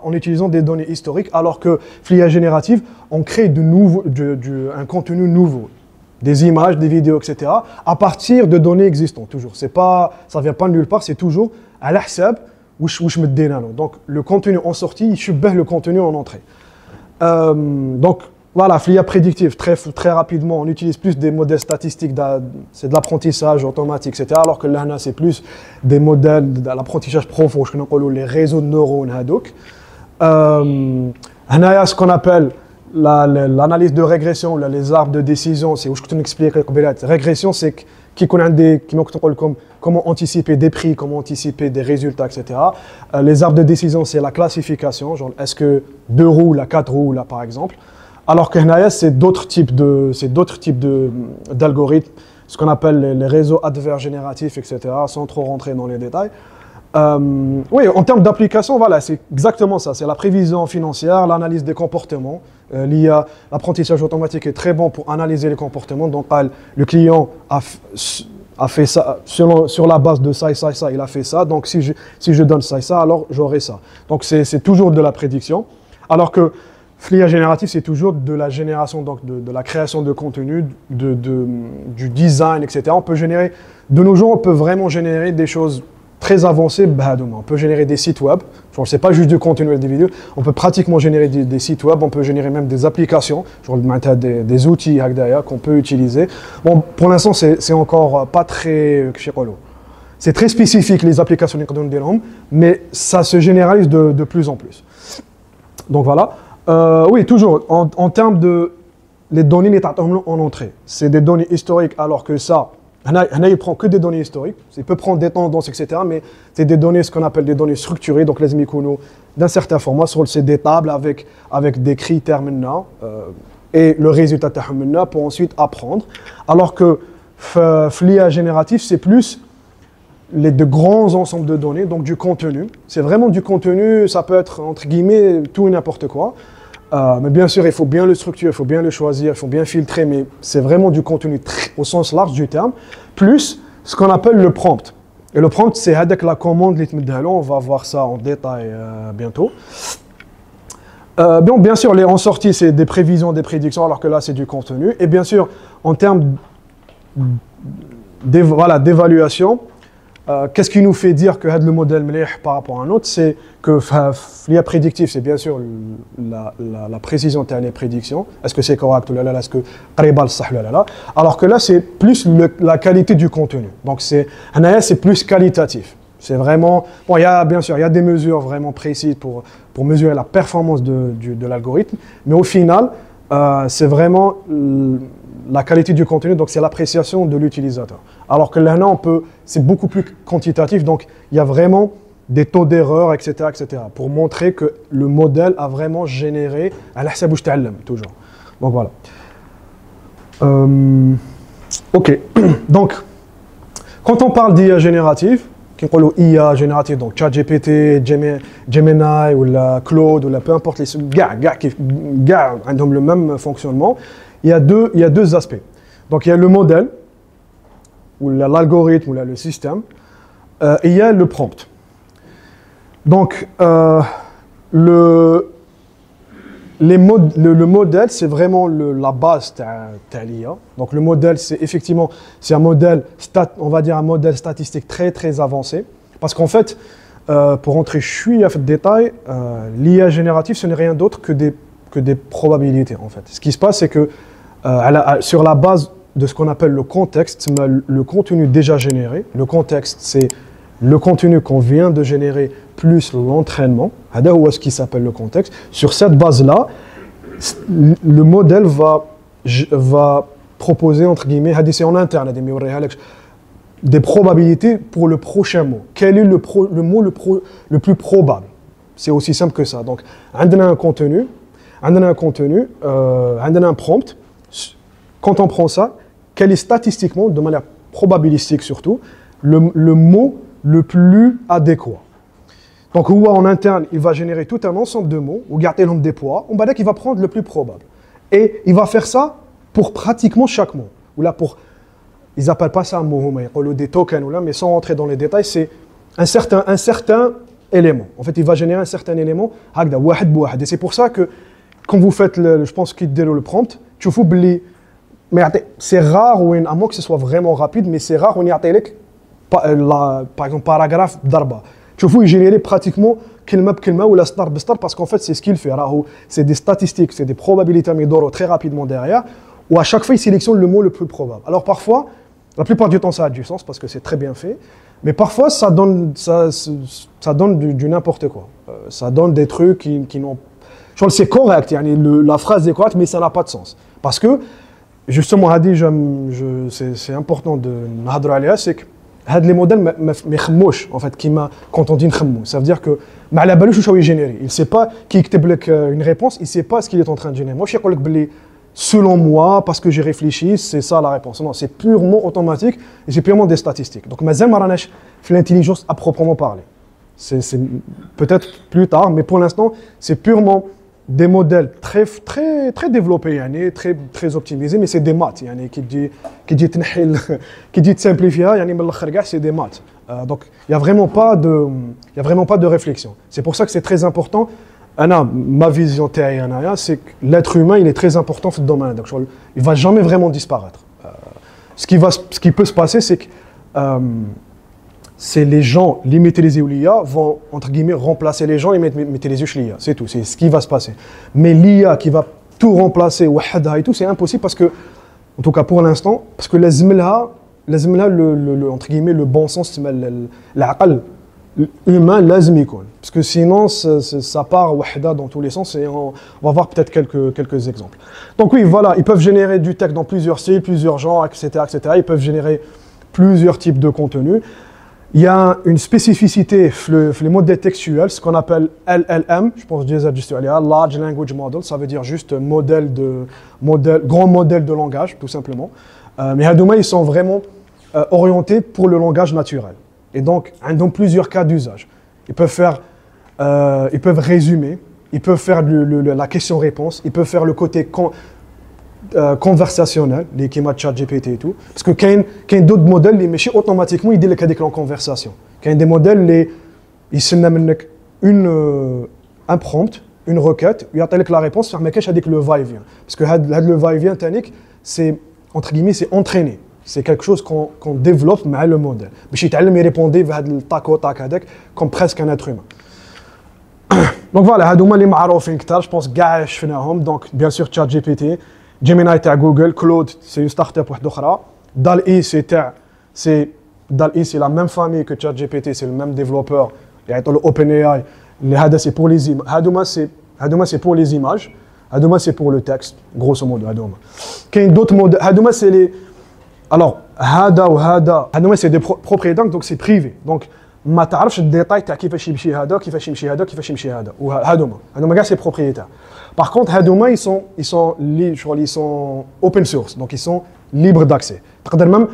en utilisant des données historiques, alors que l'IA générative, on crée un contenu nouveau. Des images, des vidéos, etc., à partir de données existantes, toujours. Ça ne vient pas de nulle part, c'est toujours à l'ahsab où je me dénale. Donc, le contenu en sortie, il subit le contenu en entrée. Donc, voilà, l'IA prédictive, très rapidement, on utilise plus des modèles statistiques, c'est de l'apprentissage automatique, etc., alors que là, c'est plus des modèles de l'apprentissage profond, les réseaux de neurones. Ce qu'on appelle l'analyse de régression, les arbres de décision, c'est où je t'explique. Régression, c'est comment anticiper des prix, comment anticiper des résultats, etc. Les arbres de décision, c'est la classification, genre est-ce que 2 roues, là, 4 roues, là, par exemple. Alors que c'est d'autres types d'algorithmes, ce qu'on appelle les réseaux adverses génératifs, etc., sans trop rentrer dans les détails. Oui, en termes d'application, voilà, c'est exactement ça. C'est la prévision financière, l'analyse des comportements. L'IA, l'apprentissage automatique est très bon pour analyser les comportements. Donc, le client a fait ça sur la base de ça et ça et ça, il a fait ça. Donc, si je donne ça et ça, alors j'aurai ça. Donc, c'est toujours de la prédiction. Alors que l'IA générative, c'est toujours de la génération, donc de la création de contenu, du design, etc. On peut générer, de nos jours, on peut vraiment générer des choses très avancées. On peut générer des sites web. Genre, c'est pas juste du contenu des vidéos. On peut pratiquement générer des sites web. On peut générer même des applications, genre des outils qu'on peut utiliser. Bon, pour l'instant, c'est encore pas très. C'est très spécifique les applications, mais ça se généralise de plus en plus. Donc voilà. Oui, toujours, en termes de les données en entrée, c'est des données historiques, alors que ça, il ne prend que des données historiques, il peut prendre des tendances, etc., mais c'est des données, ce qu'on appelle des données structurées, donc les micronos d'un certain format, c'est des tables avec des critères maintenant, et le résultat pour ensuite apprendre, alors que l'IA génératif, c'est plus de grands ensembles de données, donc du contenu. C'est vraiment du contenu, ça peut être, entre guillemets, tout et n'importe quoi. Mais bien sûr, il faut bien le structurer, il faut bien le choisir, il faut bien filtrer, mais c'est vraiment du contenu au sens large du terme, plus ce qu'on appelle le prompt. Et le prompt, c'est avec la commande, on va voir ça en détail bientôt. Bien sûr, en sortie, c'est des prévisions, des prédictions, alors que là, c'est du contenu. Et bien sûr, en termes d'évaluation, qu'est-ce qui nous fait dire que le modèle mlih par rapport à un autre, c'est que l'IA prédictive, c'est bien sûr la précision de la prédiction. Est-ce que c'est correct ou là, est-ce que là, alors que là, c'est plus la qualité du contenu. Donc c'est plus qualitatif. C'est vraiment bon. Bien sûr, il y a des mesures vraiment précises pour mesurer la performance de l'algorithme, mais au final, c'est vraiment la qualité du contenu, donc c'est l'appréciation de l'utilisateur. Alors que là, c'est beaucoup plus quantitatif, donc il y a vraiment des taux d'erreur, etc., etc., pour montrer que le modèle a vraiment généré à la sabouche ta'allam, toujours. Donc voilà. Ok. Donc, quand on parle d'IA générative, qui parle d'IA générative, donc ChatGPT, Gemini ou la Claude ou la peu importe les gars ont le même fonctionnement. Il y a deux aspects. Donc il y a le modèle ou l'algorithme ou le système, et il y a le prompt. Donc le modèle, c'est vraiment la base de l'IA. Donc le modèle, c'est un modèle, on va dire un modèle statistique très très avancé. Parce qu'en fait, pour rentrer dans le détail, l'IA générative, ce n'est rien d'autre que des probabilités en fait. Ce qui se passe, c'est que sur la base de ce qu'on appelle le contexte, le contenu déjà généré, le contexte, c'est le contenu qu'on vient de générer plus l'entraînement, c'est ce qui s'appelle le contexte. Sur cette base-là, le modèle va proposer, entre guillemets, c'est en interne, des probabilités pour le prochain mot. Quel est le mot le plus probable? C'est aussi simple que ça. Donc, on a un contenu, on a un prompt. Quand on prend ça, quel est statistiquement, de manière probabilistique surtout, le mot le plus adéquat. Donc, en interne, il va générer tout un ensemble de mots, ou garder des poids, on va dire qu'il va prendre le plus probable. Et il va faire ça pour pratiquement chaque mot. Ou là, ils n'appellent pas ça un mot, ils des tokens, mais sans rentrer dans les détails, c'est un certain élément. En fait, il va générer un certain élément, et c'est pour ça que, quand vous faites, je pense qu'il dit le prompt, tu fous mais c'est rare, à moins que ce soit vraiment rapide, mais c'est rare, on y a par exemple, paragraphe d'arba. Tu vois, il génère pratiquement kelma ou la star bestar parce qu'en fait, c'est ce qu'il fait. C'est des statistiques, c'est des probabilités Midoro très rapidement derrière, où à chaque fois, il sélectionne le mot le plus probable. Alors parfois, la plupart du temps, ça a du sens parce que c'est très bien fait, mais parfois, ça donne du n'importe quoi. Ça donne des trucs qui n'ont... C'est correct, la phrase est correcte, mais ça n'a pas de sens. Parce que, justement, c'est important de n'adrer c'est que les modèles en fait, quand on dit ça veut dire que il ne sait pas qui écrit une réponse, il ne sait pas ce qu'il est en train de générer. Moi, je dis selon moi, parce que j'ai réfléchi, c'est ça la réponse. Non, c'est purement automatique et c'est purement des statistiques. Donc, mazal ma ranach fait l'intelligence à proprement parler. C'est peut-être plus tard, mais pour l'instant, c'est purement des modèles très développés, très, très optimisés, mais c'est des maths. Qui dit simplifier, c'est des maths. Donc, il n'y a vraiment pas de réflexion. C'est pour ça que c'est très important. Ma vision, c'est que l'être humain, il est très important dans ce domaine. Donc, il ne va jamais vraiment disparaître. Ce qui peut se passer, c'est que c'est les gens, les maîtriser ou l'IA vont, entre guillemets, remplacer les gens et maîtriser l'IA. C'est tout, c'est ce qui va se passer. Mais l'IA qui va tout remplacer, et tout, c'est impossible parce que, en tout cas pour l'instant, parce que entre guillemets, le bon sens, l'aqal humain, parce que sinon, ça part dans tous les sens et on va voir peut-être quelques exemples. Donc oui, voilà, ils peuvent générer du texte dans plusieurs styles, plusieurs genres, etc., etc. Ils peuvent générer plusieurs types de contenus. Il y a une spécificité dans les modèles textuels, ce qu'on appelle LLM, je pense déjà Large Language Model, ça veut dire juste grand modèle de langage, tout simplement. Mais ils sont vraiment orientés pour le langage naturel. Et donc, ils ont plusieurs cas d'usage. Ils peuvent résumer, ils peuvent faire la question-réponse, ils peuvent faire le côté conversationnel, les qui matchent ChatGPT et tout. Parce que quand il y a d'autres modèles, les méchants automatiquement, ils disent qu'il y a en conversation. Quand il y a des modèles, ils se nomment un prompt, une requête, ils attendent la réponse, faire mais avec le va-et-vient. Parce que le va-et-vient, c'est entre guillemets, c'est entraîné. C'est quelque chose qu'on développe avec le modèle. Mais si tu répondre comme presque un être humain. Donc voilà, je pense que donc bien sûr ChatGPT, Gemini à Google, Claude c'est une start-up autre. DALL-E c'est la même famille que ChatGPT, c'est le même développeur. Il y a l'OpenAI, c'est pour les images. C'est pour les images. Hadouma, c'est pour le texte, grosso modo, Hadouma. Qu'il y a d'autres modèles. Hadouma, c'est les. Alors, Hada ou Hada. Hadouma, c'est des propriétaires, donc c'est privé. Donc, ما تعرفش الديتاي تاع كيفاش يمشي هذا كيفاش يمشي هذا كيفاش يمشي هذا وهذوما كاع سي propriétaires. Par contre هذوما ils sont open source, donc ils sont libres d'accès. تقدر même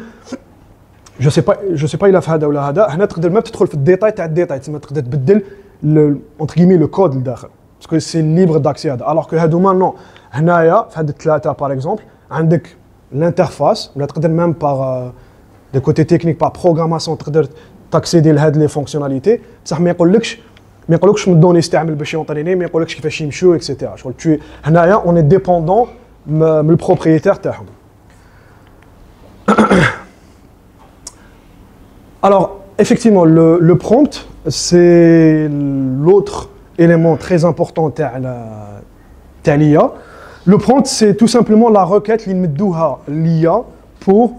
je sais pas il a في هذا ولا هذا هنا تقدر même تدخل في الديتاي تاع الديتاي تسمى تقدر تبدل entre guillemets le code لداخل parce que c'est libre d'accès هذا alors que هذوما non. هنايا في هاد الثلاثه par exemple عندك l'interface ولا تقدر même par de côté technique par programmation تقدر تاكسيدي لهاد لي فونكسيوناليتي بصح ما يقولكش من الدوني يستعمل باش يونطريني ما يقولكش كيفاش يمشيو اكسيتيرا شغل تو هنايا اون اي ديبوندون من البروبريتير تاعهم. Alors effectivement le prompt c'est l'autre élément très important تاع l'IA. Le prompt c'est tout simplement la requête اللي نمدوها l'IA pour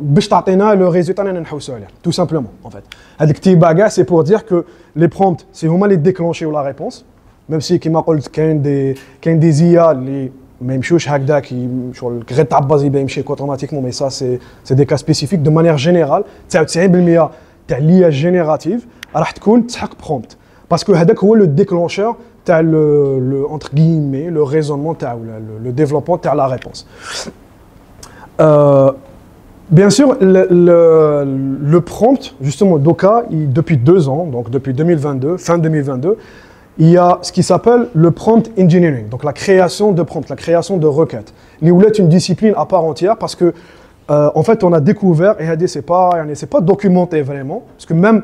باش تعطينا le résultat اللي نحوسوا عليه tout simplement en fait. هذيك الكتيبه كاع c'est pour dire que les prompts c'est هما اللي déclencher la réponse même si كيما قلت كاين دي IA اللي ما يمشوش هكذا كي شغل غير تعبز يبدا يمشي اوتوماتيكمون mais ça c'est des cas spécifiques de manière générale 99% تاع l'IA générative راح تكون تسحق prompt parce que هذاك هو le déclencheur تاع le entre guillemets le raisonnement تاع le développement تاع la réponse. Bien sûr, le prompt, justement, Doka, depuis 2 ans, donc depuis 2022, fin 2022, il y a ce qui s'appelle le prompt engineering, donc la création de prompts, la création de requêtes. Il est une discipline à part entière parce que, en fait, on a découvert, et c'est pas documenté vraiment, parce que même,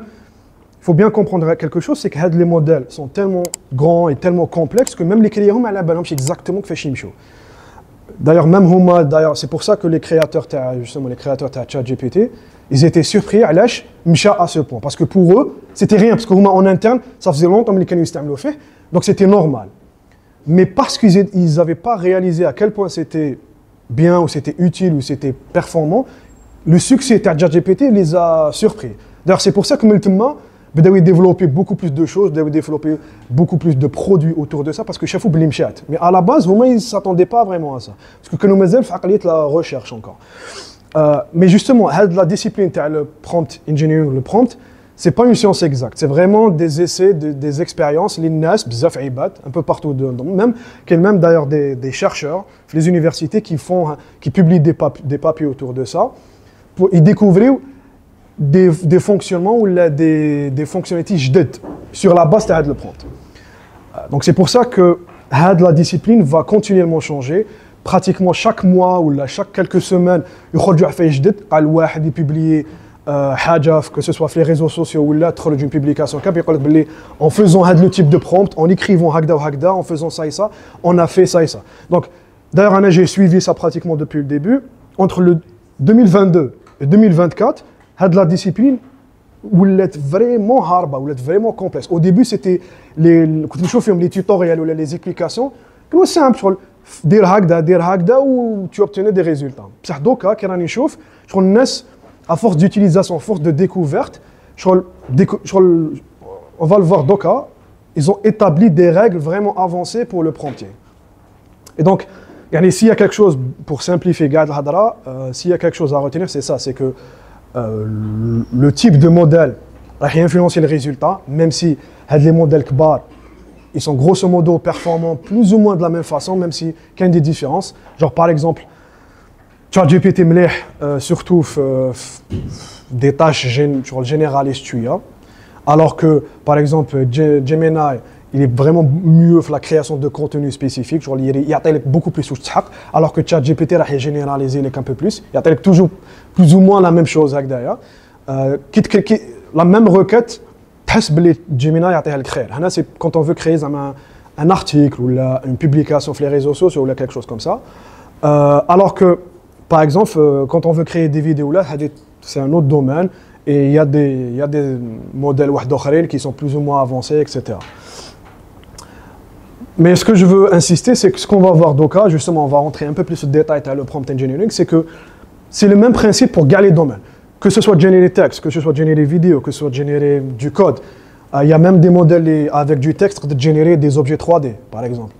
il faut bien comprendre quelque chose, c'est que les modèles sont tellement grands et tellement complexes que même les clients, ils savent exactement ce qu'ils font. D'ailleurs, même Huma, c'est pour ça que les créateurs de ChatGPT, ils étaient surpris à ce point. Parce que pour eux, c'était rien. Parce que Huma, en interne, ça faisait longtemps qu'ils le fait. Donc c'était normal. Mais parce qu'ils n'avaient pas réalisé à quel point c'était bien, ou c'était utile, ou c'était performant, le succès de ChatGPT les a surpris. D'ailleurs, c'est pour ça que maintenant, بداو développer beaucoup plus de choses, بداو développer beaucoup plus de produits autour de ça parce que شافوا بلي مشات. Mais à la base, هما ils s'attendaient pas vraiment à ça. Parce que كانوا مازال في عقلية la recherche encore. Mais justement, la discipline تاع le prompt engineering, le prompt, c'est pas une science exacte. C'est vraiment des essais, des expériences. Les NAS, بزاف عباد, un peu partout dans le monde. Même d'ailleurs des chercheurs, les universités qui publient des papiers autour de ça, pour y découvrir des fonctionnements ou des fonctionnalités جدد sur la base de le prompt. Donc c'est pour ça que la discipline va continuellement changer. Pratiquement chaque mois ou chaque quelques semaines, il y a des جدد. الواحد publier que ce soit sur les réseaux sociaux ou là, une publication en faisant le type de prompt, en écrivant hakda, en faisant ça et ça, on a fait ça et ça. Donc d'ailleurs j'ai suivi ça pratiquement depuis le début. Entre le 2022 et 2024, la discipline est vraiment hard, vraiment complexe. Au début, c'était les tutoriels ou les explications. C'était simple, dire hakda ou tu obtenais des résultats. Parce que à force d'utilisation, à force de découverte, on va le voir Doka, ils ont établi des règles vraiment avancées pour le prompting. Et donc, s'il y a quelque chose, pour simplifier, s'il y a quelque chose à retenir, c'est ça, c'est que le type de modèle va influencer le résultat, même si les modèles كبار, ils sont grosso modo performants plus ou moins de la même façon, même si il y a des différences. Genre par exemple, ChatGPT مليح surtout des tâches généralistes, alors que par exemple Gemini, il est vraiment mieux pour la création de contenu spécifique, genre il y a beaucoup plus de choses, alors que ChatGPT va généraliser un peu plus, il y a toujours plus ou moins la même chose d'ailleurs. La même requête, Gemini a le créer. C'est quand on veut créer un article ou une publication sur les réseaux sociaux ou quelque chose comme ça. Alors que, par exemple, quand on veut créer des vidéos là, c'est un autre domaine et il y a des modèles qui sont plus ou moins avancés, etc. Mais ce que je veux insister, c'est que ce qu'on va voir Doka, justement, on va rentrer un peu plus de détails dans le prompt engineering, c'est que c'est le même principe pour les domaines. Que ce soit générer texte, que ce soit générer vidéo, que ce soit générer du code. Il y a même des modèles avec du texte de générer des objets 3D, par exemple.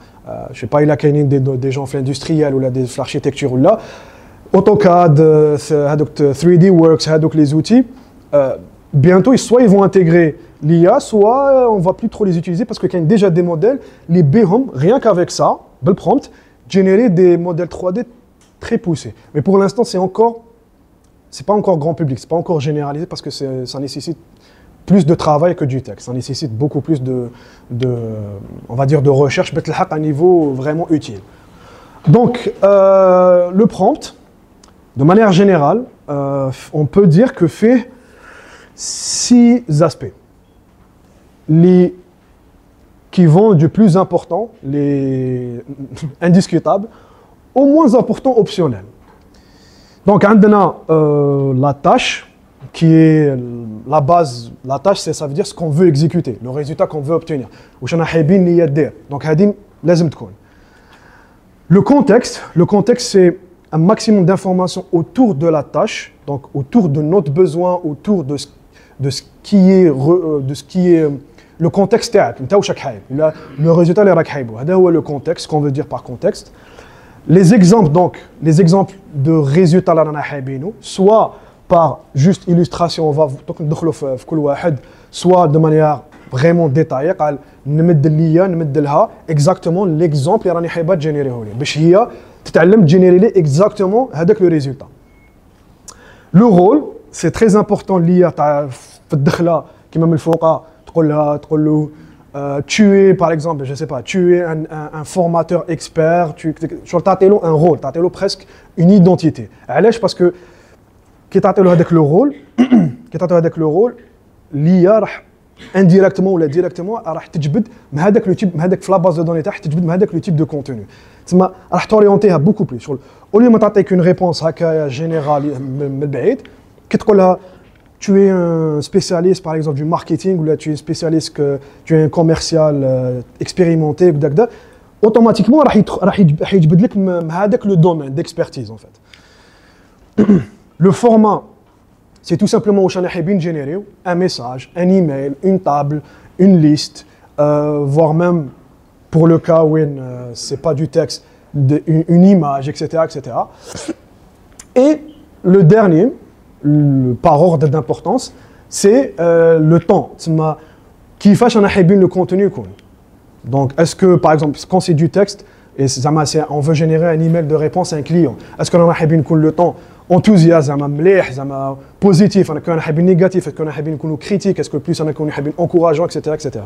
Je sais pas, il a des gens industriels ou des l'architecture ou là. AutoCAD, 3D Works, les outils. Bientôt, soit ils vont intégrer l'IA, soit on va plus trop les utiliser parce qu'il y a déjà des modèles, les BHOM, rien qu'avec ça, bel prompt, générer des modèles 3D très poussés. Mais pour l'instant, c'est pas encore grand public, c'est pas encore généralisé parce que ça nécessite plus de travail que du texte. Ça nécessite beaucoup plus on va dire, de recherche, à un niveau vraiment utile. Donc, le prompt, de manière générale, on peut dire que fait 6 aspects. Les qui vont du plus important, les indiscutables, au moins important optionnel. Donc, on a la tâche, qui est la base. La tâche, ça veut dire ce qu'on veut exécuter, le résultat qu'on veut obtenir. Donc, le contexte, c'est un maximum d'informations autour de la tâche, donc autour de notre besoin, autour de ce qui est le contexte. Le résultat, c'est le contexte, qu'on veut dire par contexte. Les exemples de résultats, soit par juste illustration, on va soit de manière vraiment détaillée, exactement l'exemple اللي راني générer باش هي تتعلم générer exactement هذاك le résultat. Le rôle, c'est très important l'IA في الدخله كيما من الفوق تقول له tu es par exemple, je sais pas, tu es un formateur expert, tu as un rôle, tu as presque une identité. Parce que qui t'a le rôle, l'IA indirectement ou directement راح تجبد من هذاك لو تيب من هذاك في لا باز دو دوني تاعك تجبد من هذاك لو تيب دو كونتوني تسمى راح توريونتيها بوكو بليس شغل اولي ما تعطيك اون ريبونس هكا جينيرال من البعيد كي تقول لها tu es un spécialiste par exemple du marketing ou là tu es spécialiste que tu es un commercial expérimenté بداك automatiquement راح يجبد لك من هذاك لو دومين d'expertise en fait. Le format, c'est tout simplement où on a générer un message, un email, une table, une liste, voire même pour le cas où c'est pas du texte, une image, etc., etc. Et le dernier, par ordre d'importance, c'est le temps. Qui fait le contenu. Donc, est-ce que, par exemple, quand c'est du texte, et on veut générer un email de réponse à un client, est-ce qu'on a le temps enthousiasme, positif, on a négatif, est-ce qu'on a critique, est-ce que plus on a encourageant, etc., etc.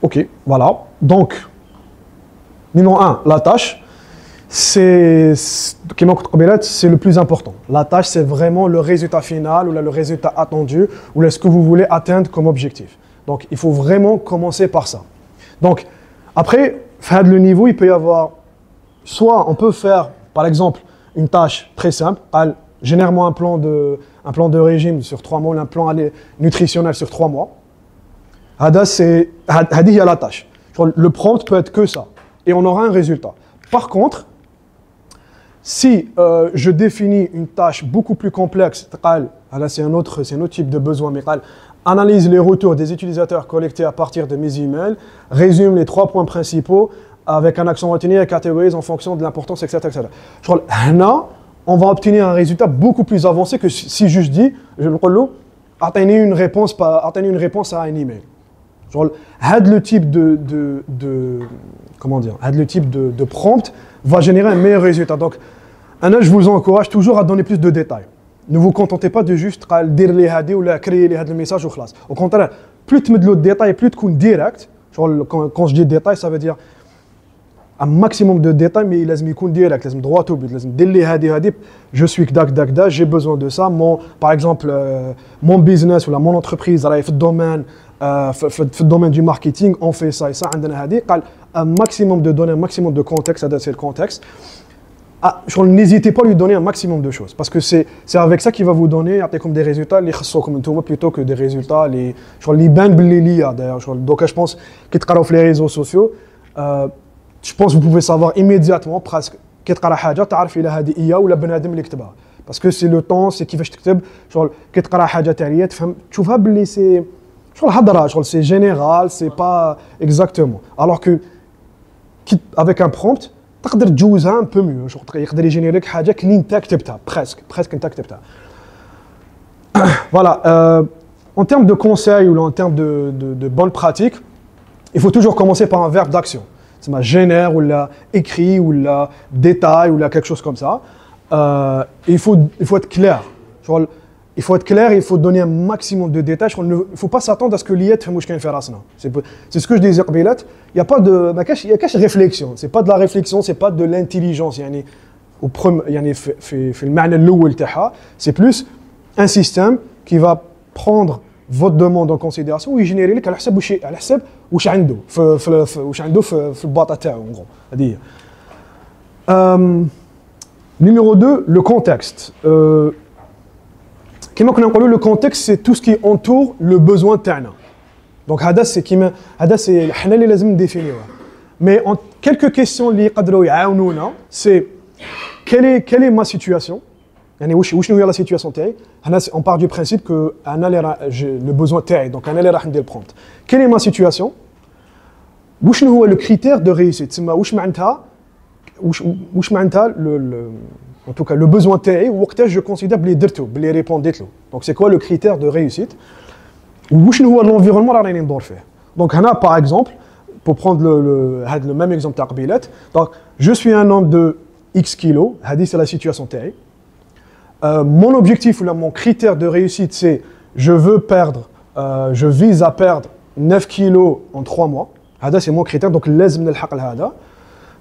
Ok, voilà. Donc, numéro 1, la tâche, c'est le plus important. La tâche, c'est vraiment le résultat final ou le résultat attendu ou ce que vous voulez atteindre comme objectif. Donc, il faut vraiment commencer par ça. Donc, après, faire le niveau, il peut y avoir soit on peut faire, par exemple, une tâche très simple, généralement un plan de régime sur 3 mois, un plan nutritionnel sur 3 mois. C'est la tâche. Le prompt peut être que ça. Et on aura un résultat. Par contre, si je définis une tâche beaucoup plus complexe, c'est un autre type de besoin, mais analyse les retours des utilisateurs collectés à partir de mes emails, résume les 3 points principaux, avec un accent retenu et catégorise en fonction de l'importance, etc., etc. Là, on va obtenir un résultat beaucoup plus avancé que si je dis, atteignez une réponse à un email. Le type de prompt va générer un meilleur résultat. Donc, je vous encourage toujours à donner plus de détails. Ne vous contentez pas de juste dire les hadi ou créer le message ou khlas. Au contraire, plus tu mets de détails, plus tu es direct. Quand je dis détail, ça veut dire un maximum de détails, mais il faut direct, il faut droit au but, je suis kdak, j'ai besoin de ça. Par exemple, mon business ou mon entreprise, dans le domaine du marketing, on fait ça et ça. Un maximum de données, un maximum de contexte, c'est le contexte. N'hésitez pas à lui donner un maximum de choses, parce que c'est avec ça qu'il va vous donner comme des résultats plutôt que des résultats les d'ailleurs. Donc je pense que sur les réseaux sociaux, je pense que vous pouvez savoir immédiatement presque كتقرا حاجه تعرف الا هذه IA ولا بنادم اللي كتبها باسكو سي لو طون سي كيفاش تكتب شغل كتقرا حاجه تاع ليا تفهم تشوفها باللي سي C'est général, c'est pas exactement. Alors que avec un prompt, tu peux jouer un peu mieux. Tu peux générer quelque chose presque intact. Voilà. En termes de conseils ou en termes de bonnes pratiques, il faut toujours commencer par un verbe d'action. C'est ma génère ou la écrit ou la détail ou la quelque chose comme ça. Il faut être clair. Il faut être clair, il faut donner un maximum de détails. Il ne faut pas s'attendre à ce que l'IA te fasse faire rasna. C'est ce que je disais. Il n'y a pas de réflexion. C'est pas de la réflexion, c'est pas de l'intelligence. C'est plus un système qui va prendre votre demande en considération et générer le حسب واش عنده في الباطه تاعو en gros. Numéro 2, le contexte. Le contexte, c'est tout ce qui entoure le besoin تاعنا. Donc c'est حنا اللي لازم définir. Mais en quelques questions اللي يقدروا يعاونونا, c'est quelle est ma situation? وشنو هي la situation تاعي. On part du principe que le besoin تاعي, donc انا اللي راح ندير prompt. Quelle est ma situation? وشنو هو le critère de réussite? تسمى واش معناتها en tout cas le besoin تاعي وقتاش je considère بلي درتو بلي ريبونديت له. Donc c'est quoi le critère de réussite? وشنو هو l'environnement اللي راني ندور فيه. Donc هنا par exemple, pour prendre le même exemple تاع قبيلات, donc je suis un homme de X kilos, هذه c'est la situation تاعي. Mon objectif ou mon critère de réussite, c'est je vise à perdre 9 kilos en 3 mois. C'est mon critère, donc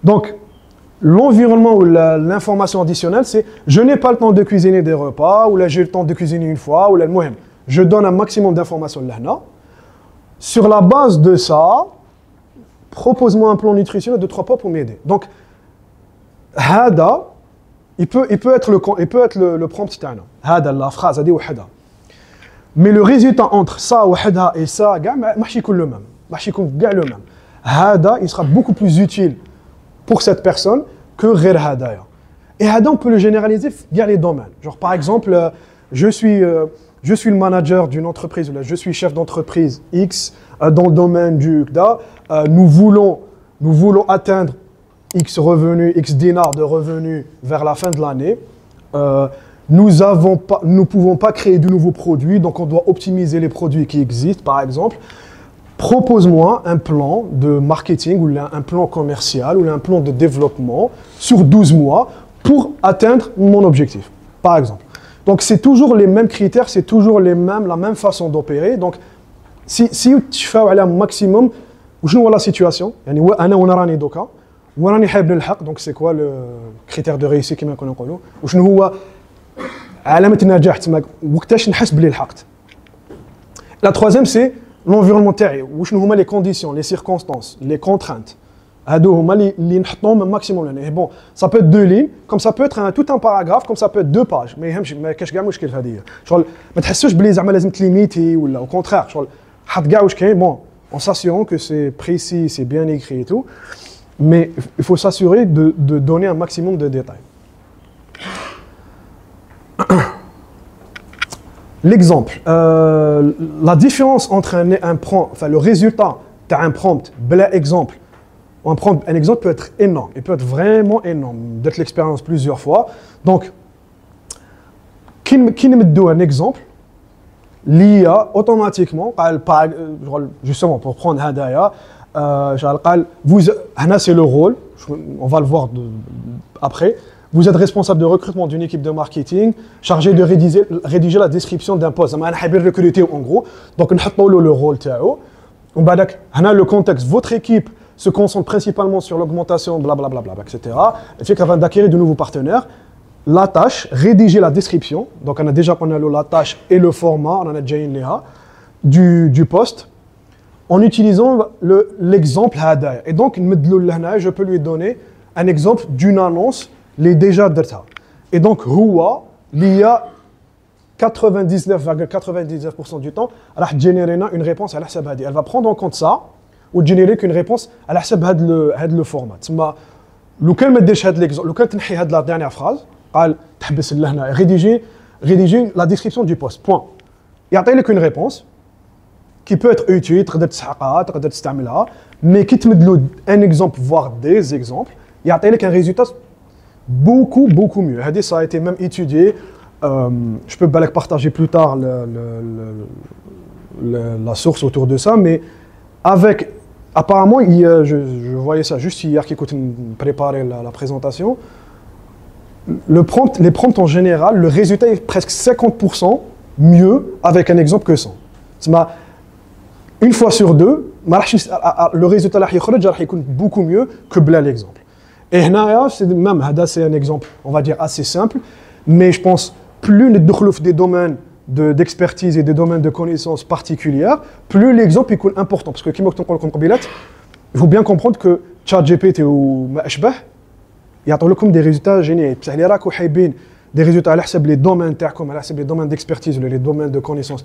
donc l'environnement ou l'information additionnelle, c'est je n'ai pas le temps de cuisiner des repas, ou là j'ai le temps de cuisiner une fois, ou là je donne un maximum d'informations là. Sur la base de ça, propose-moi un plan nutritionnel de 3 pas pour m'aider. Donc, il peut être le prompt تاعنا. هذا la phrase هذه وحدها. Mais le résultat entre ça وحدها et ça كاع ماشي يكون le même. ماشي يكون كاع le même. هذا il sera beaucoup plus utile pour cette personne que غير هذايا. Et هذا on peut le généraliser dans les domaines. Genre par exemple, je suis le manager d'une entreprise, ou là je suis chef d'entreprise X dans le domaine du CDA. Nous voulons atteindre X revenus, X dinars de revenus vers la fin de l'année. Nous ne pouvons pas créer de nouveaux produits, donc on doit optimiser les produits qui existent, par exemple. Propose-moi un plan de marketing ou un plan commercial ou un plan de développement sur 12 mois pour atteindre mon objectif, par exemple. Donc c'est toujours les mêmes critères, c'est toujours la même façon d'opérer. Donc si tu fais un maximum, je vois la situation, donc c'est quoi le critère de réussite كما كنا نقولوا وشنو هو علامة النجاح تما وقتاش نحس بلي لحقت. La troisième c'est l'environnement تاعي وشنو هما les conditions, les circonstances, les contraintes. هادو هما اللي نحطهم maximum يعني. Bon, ça peut être 2 lignes, comme ça peut être tout un paragraphe, comme ça peut être 2 pages. ما يهمش ما كاش كاع مشكل في هذه. شغل ما تحسوش بلي زعما لازم تليميتي ولا au contraire شغل حط كاع واش كاين. Bon, en s'assurant que c'est précis, c'est bien écrit et tout. Mais il faut s'assurer de donner un maximum de détails. L'exemple, la différence entre un prompt, enfin le résultat d'un prompt, bel exemple, un exemple peut être énorme, il peut être vraiment énorme, d'être l'expérience plusieurs fois. Donc, qui nous donne un exemple, l'IA automatiquement, justement pour prendre Hadaya, c'est le rôle, on va le voir après. Vous êtes responsable de recrutement d'une équipe de marketing, chargé de rédiger la description d'un poste. On a recruté en gros, donc on a le rôle. Le contexte, votre équipe se concentre principalement sur l'augmentation, blablabla, etc. Et fait qu'avant d'acquérir de nouveaux partenaires, la tâche, rédiger la description. Donc on a déjà la tâche et le format, on en a déjà une du poste, en utilisant l'exemple Hadaya. Et donc, je peux lui donner un exemple d'une annonce les déjà درتها. Et donc, l'IA 99,99% du temps, elle va générer une réponse à la حساب هذه. Elle va prendre en compte ça ou générer qu'une réponse à la حساب هذا le format. تسمى لو كان ما ديرش هذا l'exemple, لو كان تنحي هذه la dernière phrase, قال تحبس لهنا rédiger la description du poste. Point. يعطي لك une réponse. qui peut être utile, تقدر تسحقها تقدر تستعملها, mais qui te met un exemple voire des exemples, il y a un résultat beaucoup mieux. Ça a été même étudié. Je peux partager plus tard la source autour de ça, mais avec apparemment, je voyais ça juste hier qui préparer la présentation. Les prompts en général, le résultat est presque 50% mieux avec un exemple que sans. Une fois sur deux, le résultat est beaucoup mieux que l'exemple. Et c'est un exemple, on va dire, assez simple, mais je pense plus nous entrons dans des domaines d'expertise et des domaines de connaissances particulières, plus l'exemple est important. Parce que, il faut bien comprendre que ChatGPT ou Mashbah, il y a des résultats géniaux. Des résultats à les domaines les domaines d'expertise ou les domaines de connaissances,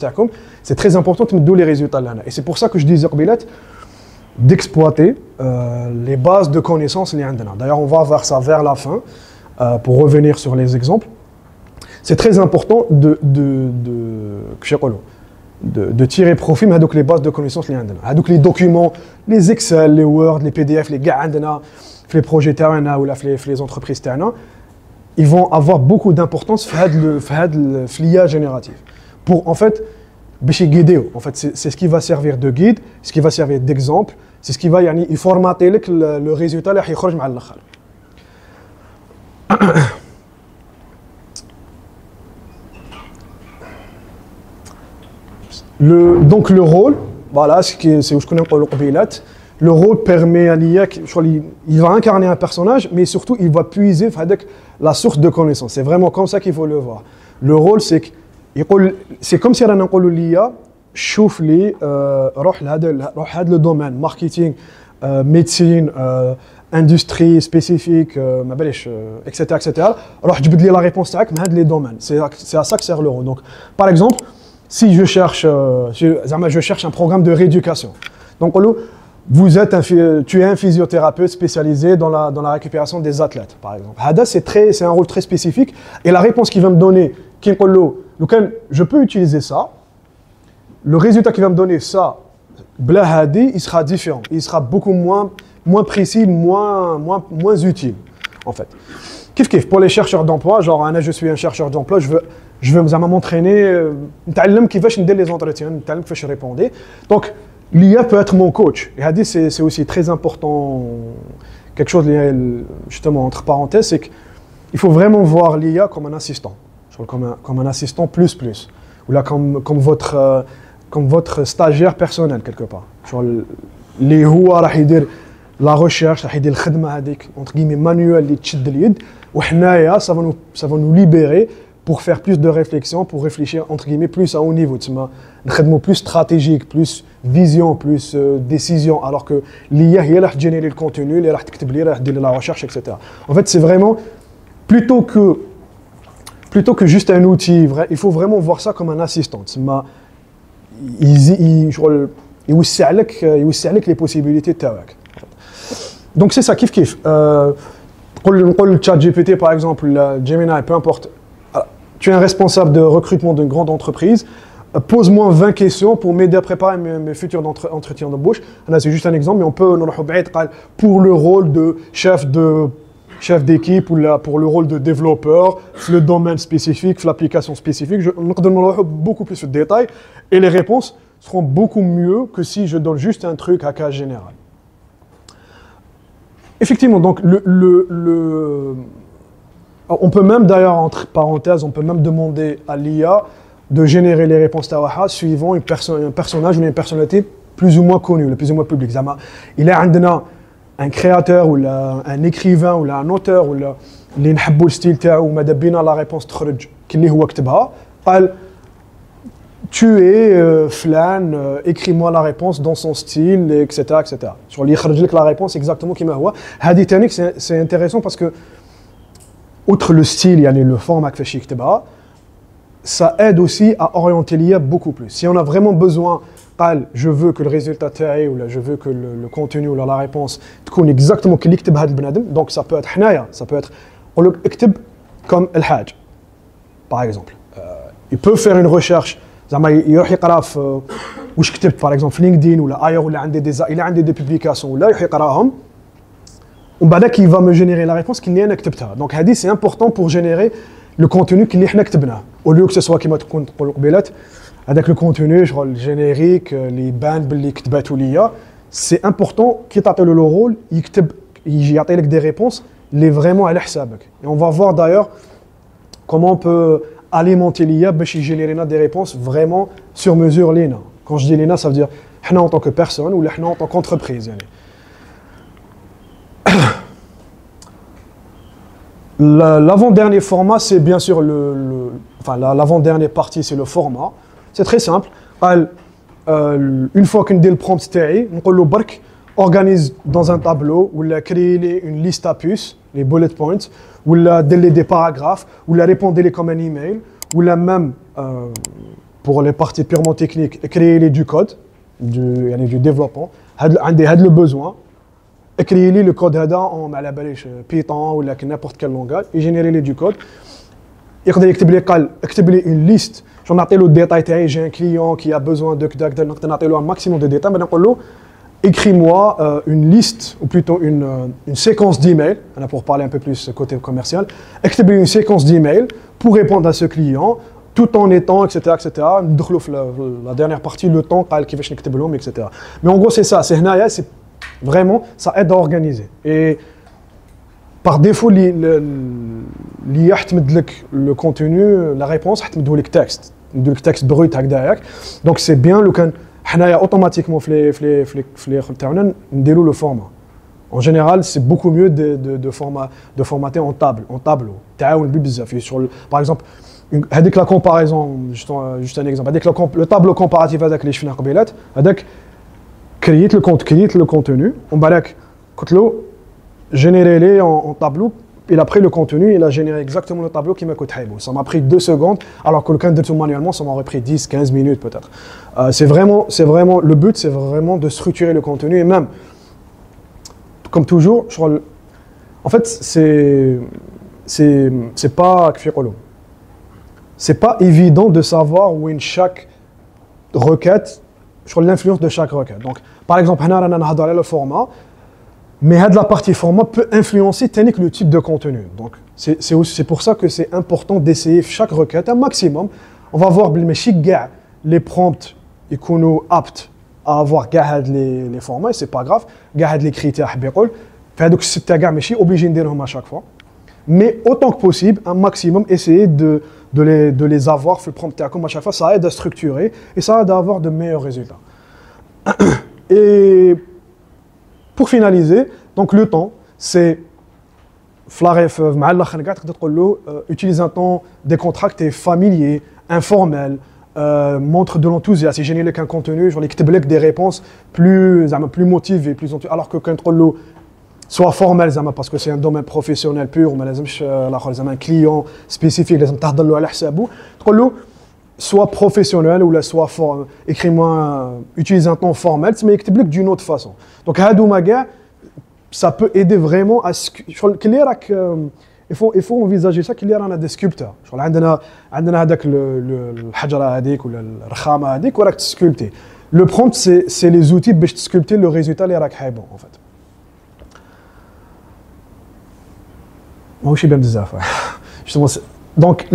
c'est très important de mettre les résultats là. Et c'est pour ça que je disais d'exploiter les bases de connaissances. D'ailleurs, on va voir ça vers la fin pour revenir sur les exemples. C'est très important de tirer profit de les bases de connaissances. Les documents, les Excel, les Word, les PDF, les gars, les projets ou les entreprises, ils vont avoir beaucoup d'importance dans le FLIA génératif. Pour en fait, guider. En fait, c'est ce qui va servir de guide, ce qui va servir d'exemple, c'est ce qui va formater le résultat qui sort à la fin. Donc le rôle, voilà, c'est où je connais le pilote. Le rôle permet à l'IA, il va incarner un personnage, mais surtout il va puiser la source de connaissances. C'est vraiment comme ça qu'il faut le voir. Le rôle, c'est comme si on a l'IA, chauffe les, le domaine, marketing, médecine, industrie spécifique, etc. Je la réponse à les domaines. C'est à ça que sert le rôle. Donc, par exemple, si je cherche un programme de rééducation, donc tu es un physiothérapeute spécialisé dans la récupération des athlètes, par exemple. C'est un rôle très spécifique. Et la réponse qu'il va me donner, je peux utiliser ça. Le résultat qu'il va me donner, ça, il sera différent. Il sera beaucoup moins précis, moins utile, en fait. Pour les chercheurs d'emploi, genre, je suis un chercheur d'emploi, je veux m'entraîner, je vais les entretiens, je vais répondre. Donc, l'IA peut être mon coach. Et c'est aussi très important, quelque chose, justement, entre parenthèses, c'est qu'il faut vraiment voir l'IA comme un assistant, comme un assistant plus, ou là comme votre stagiaire personnel, quelque part. Les هو راح يدير la recherche, راح يدير الخدمة هذيك entre guillemets manuelle اللي تشد اليد وحنايا ça va nous libérer pour faire plus de réflexion, pour réfléchir entre guillemets plus à haut niveau, نخدموا plus stratégique, plus vision, plus décision, alors que l'IA هي اللي راح générer le contenu, اللي راح تكتب لي راح دير la recherche, etc. En fait, c'est vraiment plutôt que juste un outil, il faut vraiment voir ça comme un assistant. Il يوسع لك les possibilités تاعك. Donc c'est ça, kiff. Le chat GPT par exemple, Gemini, peu importe. Tu es un responsable de recrutement d'une grande entreprise. Pose-moi 20 questions pour m'aider à préparer mes futurs entretiens d'embauche. Là, c'est juste un exemple, mais on peut pour le rôle de chef d'équipe ou pour le rôle de développeur, le domaine spécifique, l'application spécifique. On donne beaucoup plus de détails et les réponses seront beaucoup mieux que si je donne juste un truc à cas général. Effectivement, donc on peut même d'ailleurs, entre parenthèses, on peut même demander à l'IA de générer les réponses Tawaha suivant un personnage ou une personnalité plus ou moins connue, plus ou moins publique. Il y a un créateur ou un écrivain ou un auteur ou اللي نحبوا الستيل تاعو وماذا بينا la réponse تخرج كلي هو كتبها قال tu es flan, écris-moi la réponse dans son style, etc. Sur la réponse exactement qui m'a هو. هذه تانيك c'est intéressant parce que outre le style, le format que fait ça aide aussi à orienter l'IA beaucoup plus. Si on a vraiment besoin, je veux que le résultat taille ou je veux que le contenu ou la réponse soit exactement comme donc ça peut être ça peut être on le comme el haj par exemple. Il peut faire une recherche زعما يروح يقرا في واش كتبت باغ اكزومبل في لينكدين ولا اير ولا عندي دي الا عندي دي بوبليكاسيون ولا يروح يقراهم ومن بعد كي va me générer la réponse كي انا كتبتها. دونك هذه سي امبورطون بور جينيري لو كونتوني اللي حنا كتبناه او ليو كو سوا كيما تكون تقول قبيلات هذاك لو كونتوني شغل الجينيريك اللي يبان باللي كتباتو ليا سي امبورطون كي تعطي له لو رول يكتب يجي يعطي لك دي ريبونس اللي فريمون على حسابك. Et on va voir d'ailleurs comment on peut alimenter l'IA باش يجينيري لنا دي ريبونس فريمون sur mesure لينا. Quand je dis لينا ça veut dire حنا en tant que personne ou حنا en tant qu'entreprise يعني. L'avant-dernier format, c'est bien sûr l'avant-dernière partie, c'est le format. C'est très simple. Une fois qu'on dit le prompt TI, on le barque, organise dans un tableau, ou la créer une liste à puces, les bullet points, ou la délier des paragraphes, ou la répondre comme un email, ou la même, pour les parties purement techniques, créer du code, du développement, a le besoin. Écrire le code en Python ou n'importe quel langage et générer du code. Il peut écrire une liste. J'en ai le détail, j'ai un client qui a besoin de un maximum de détails. Maintenant, écris-moi une liste ou plutôt une séquence d'emails. Pour parler un peu plus côté commercial, écrire une séquence d'emails pour répondre à ce client tout en étant, etc., etc. La dernière partie, le temps, etc. Mais en gros, c'est ça. C'est vraiment, ça aide à organiser. Et par défaut, le contenu, la réponse, le texte brut. Donc c'est bien automatiquement le format. En général, c'est beaucoup mieux de formater en tableau. Par exemple, avec la comparaison, juste un exemple, avec le tableau comparatif avec les chefs avec créer le contenu, on va générer en tableau, il a pris le contenu, il a généré exactement le tableau qui m'a coûté. Ça m'a pris 2 secondes, alors que le cas de tout manuellement, ça m'aurait pris 10-15 minutes peut-être. C'est vraiment, le but, c'est vraiment de structurer le contenu et même, comme toujours, en fait, c'est pas évident de savoir où chaque requête sur l'influence de chaque requête. Donc, par exemple, on a le format, mais la partie format peut influencer le type de contenu. Donc, c'est pour ça que c'est important d'essayer chaque requête un maximum. On va voir les prompts sont aptes à avoir les formats, c'est pas grave. Les critères, c'est obligé de les à chaque fois. Mais autant que possible, un maximum, essayer de les avoir fait le prompt à chaque fois, ça aide à structurer et ça aide à avoir de meilleurs résultats. Et pour finaliser, donc le temps, c'est utiliser un temps décontracté, familier, informel, montre de l'enthousiasme, générer un contenu, genre des réponses plus motivées, alors que quand soit formel parce que c'est un domaine professionnel pur, mais un client spécifique, soit professionnel ou soit écris-moi, utilise un ton formel, mais écris d'une autre façon. Donc, ça peut aider vraiment à ce que il faut envisager ça qu'il y a des sculpteurs. عندنا هذاك الحجره هذيك ولا الرخامه هذيك وراك تسكولبتي. Le prompt c'est les outils باش تسكولبتي le résultat اللي راك حايبه en fait. ماهوش يبان بزاف. Donc,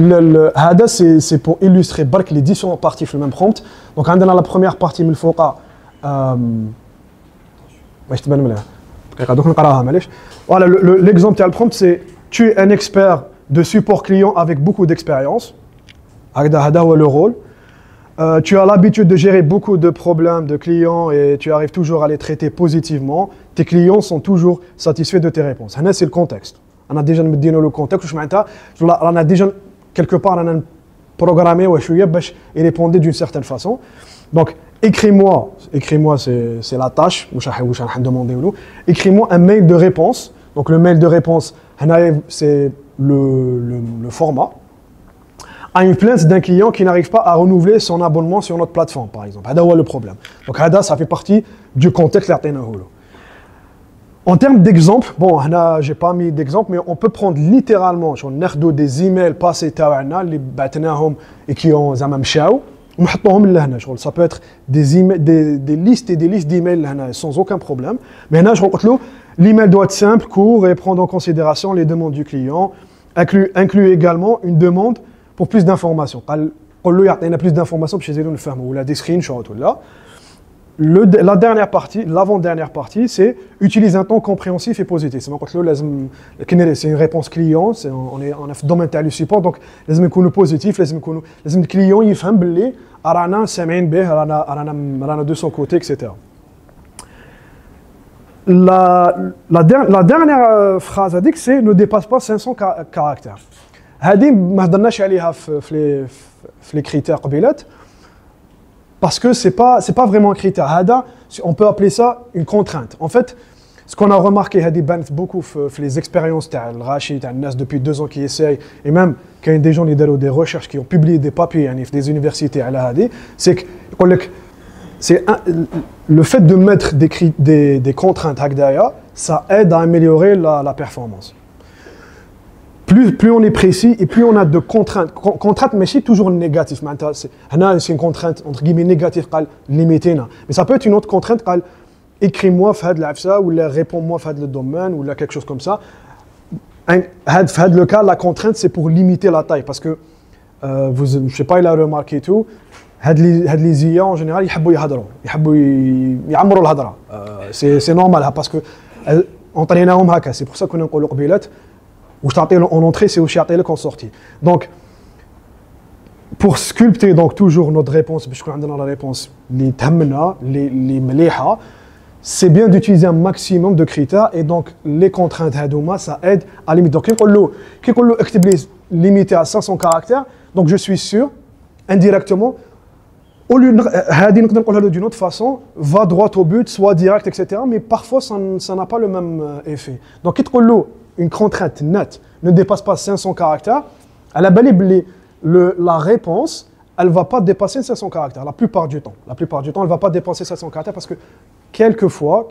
c'est pour illustrer les différentes parties dans le même prompt. Donc, on a la première partie, voilà, l'exemple de prompt, c'est tu es un expert de support client avec beaucoup d'expérience. Le rôle. Tu as l'habitude de gérer beaucoup de problèmes de clients et tu arrives toujours à les traiter positivement. Tes clients sont toujours satisfaits de tes réponses. C'est le contexte. On a déjà mis le contexte, on a déjà quelque part programmé et répondre d'une certaine façon. Donc, écris-moi, c'est la tâche, écris-moi un mail de réponse. Donc, le mail de réponse, c'est le format. À une plainte d'un client qui n'arrive pas à renouveler son abonnement sur notre plateforme, par exemple. C'est le problème. Donc, ça fait partie du contexte. En termes d'exemple, bon, j'ai pas mis d'exemple, mais on peut prendre littéralement des emails passés et qui ont Ça peut être des listes et des listes d'emails sans aucun problème. Mais l'email doit être simple, court et prendre en considération les demandes du client. Inclut également une demande pour plus d'informations. Il y a plus d'informations chez nous, ou des screenshots. La dernière partie, l'avant-dernière partie, c'est utiliser un ton compréhensif et positif. C'est une réponse client, on est dans le domaine du support, donc il faut être positif, le client il fait que رانا سامعين به رانا de son côté, etc. La dernière phrase c'est ne dépasse pas 500 caractères. هذه ما هضرناش عليها في les critères قبيلات parce que c'est pas vraiment un critère. On peut appeler ça une contrainte. En fait, ce qu'on a remarqué beaucoup les expériences de Rachid, depuis 2 ans qui essayent, et même quand il y a des gens qui ont des recherches, qui ont publié des papiers des universités, c'est que le fait de mettre des contraintes, ça aide à améliorer la performance. Plus on est précis et plus on a de contraintes. Contraintes, mais c'est toujours négatif. C'est une contrainte entre guillemets négative, limitée. Mais ça peut être une autre contrainte, écris-moi fad l'afsa ou réponds-moi fad le domaine ou quelque chose comme ça. Fad le cas, la contrainte c'est pour limiter la taille parce que je sais pas, il a remarqué tout. Les IA en général, ils aiment يهضروا, ils يعمروا الهضرة. C'est normal parce que entraînons هكا. C'est pour ça qu'on نقولوا قبيلات en entrée, c'est aussi en sortie. Donc, pour sculpter donc, toujours notre réponse, parce qu'on a la réponse, les meleha, c'est bien d'utiliser un maximum de critères et donc les contraintes, ça aide à limiter. Donc, quand on limité à 500 caractères, donc je suis sûr, indirectement, au lieu d'une autre façon, va droit au but, soit direct, etc. Mais parfois, ça n'a pas le même effet. Donc, quand une contrainte nette ne dépasse pas 500 caractères, à la la réponse, elle ne va pas dépasser 500 caractères, la plupart du temps. La plupart du temps, elle ne va pas dépasser 500 caractères parce que quelquefois,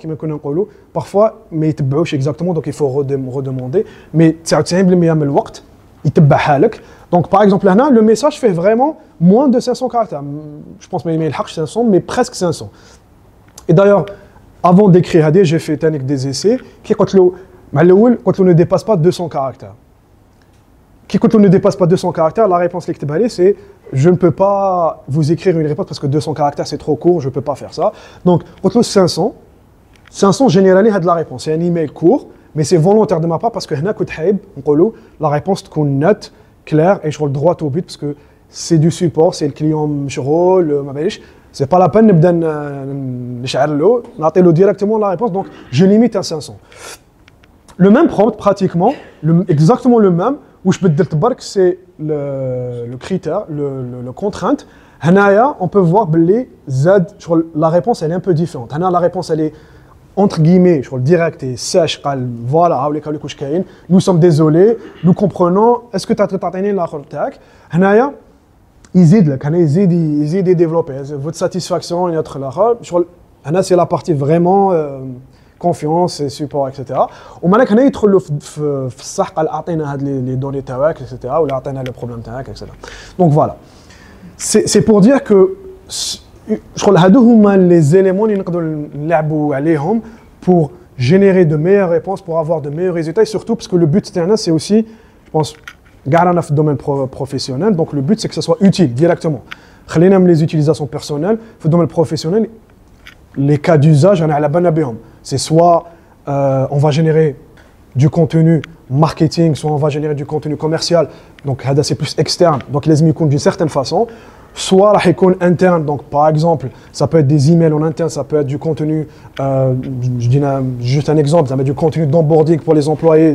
parfois, mais il te exactement, donc il faut redemander. Mais donc par exemple, là, le message fait vraiment moins de 500 caractères. Je pense qu'il y a 500, mais presque 500. Et d'ailleurs, avant d'écrire AD, j'ai fait des essais qui quand on ne dépasse pas 200 caractères. Quand on ne dépasse pas 200 caractères, la réponse c'est je ne peux pas vous écrire une réponse parce que 200 caractères c'est trop court, je ne peux pas faire ça. Donc, quand 500 généralement de la réponse. C'est un email court, mais c'est volontaire de ma part parce que la réponse est nette, claire et je suis droit au but parce que c'est du support, c'est le client c'est pas la peine de directement la réponse, donc je limite à 500. Le même prompt, pratiquement, exactement le même, où je peux te dire que c'est le critère, le contrainte. On peut voir que la réponse elle est un peu différente. La réponse elle est entre guillemets, direct et sèche. Voilà, nous sommes désolés, nous comprenons. Est-ce que tu as traité la contact? Ils aident à développer. Votre satisfaction et notre c'est la partie vraiment confiance et support, etc. ومالك هنا يدخلوا في الصح قال اعطينا هاد les données تاعك, etc. ولا اعطينا le problème تاعك, etc. Donc voilà. C'est pour dire que هادو هما les éléments اللي نقدروا نلعبوا عليهم pour générer de meilleures réponses, pour avoir de meilleurs résultats et surtout parce que le but c'est aussi, je pense, garder dans le domaine professionnel. Donc le but c'est que ça soit utile directement. خلينا من les utilisations personnelles, في le domaine professionnel, les cas d'usage on a la bonne abéhom. C'est soit on va générer du contenu marketing, soit on va générer du contenu commercial. Donc c'est plus externe. Donc les emails d'une certaine façon. Soit interne. Donc par exemple, ça peut être des emails en interne, ça peut être du contenu. Je dis juste un exemple, ça peut être du contenu d'onboarding pour les employés.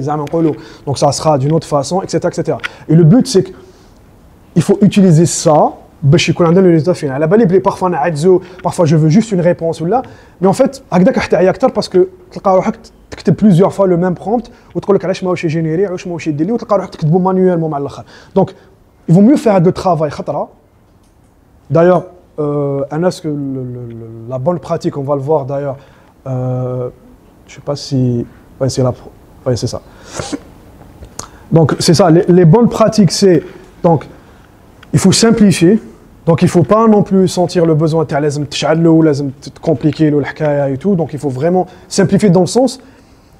Donc ça sera d'une autre façon, etc., etc. Et le but c'est qu'il faut utiliser ça. Parfois je veux juste une réponse ou là, mais en fait parce que tu as plusieurs fois le même prompt manuellement. Donc il vaut mieux faire de travail. D'ailleurs la bonne pratique, on va le voir d'ailleurs, je sais pas si c'est ça. Donc c'est ça, les bonnes pratiques c'est donc il faut simplifier. Donc il ne faut pas non plus sentir le besoin de compliquer le et tout. Donc il faut vraiment simplifier dans le sens,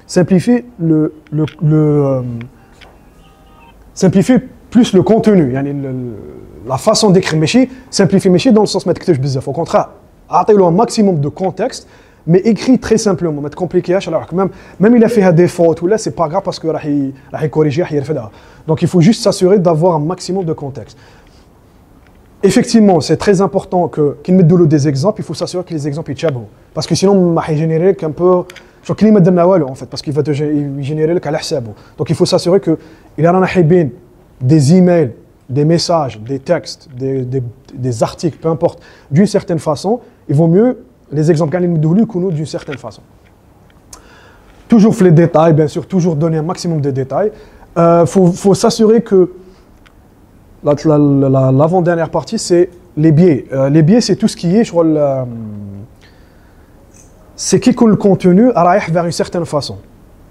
simplifier simplifier plus le contenu, la façon d'écrire, simplifier dans le sens de au contraire, atteignez un maximum de contexte, mais écrit très simplement, pas compliqué, alors que même il a fait des fautes ou là, c'est pas grave parce que il corriger, donc il faut juste s'assurer d'avoir un maximum de contexte. Effectivement, c'est très important qu'il mette des exemples, il faut s'assurer que les exemples sont chabou. Parce que sinon, il va générer un peu. Je crois qu'il m'a en fait, parce qu'il va te générer le cas. Donc il faut s'assurer qu'il a des emails, des messages, des textes, des articles, peu importe, d'une certaine façon. Il vaut mieux les exemples qu'il nous d'une certaine façon. Toujours les détails, bien sûr, toujours donner un maximum de détails. Faut s'assurer que l'avant-dernière partie, c'est les biais. Les biais, c'est tout ce qui est sur c'est qui le contenu arrive vers une certaine façon.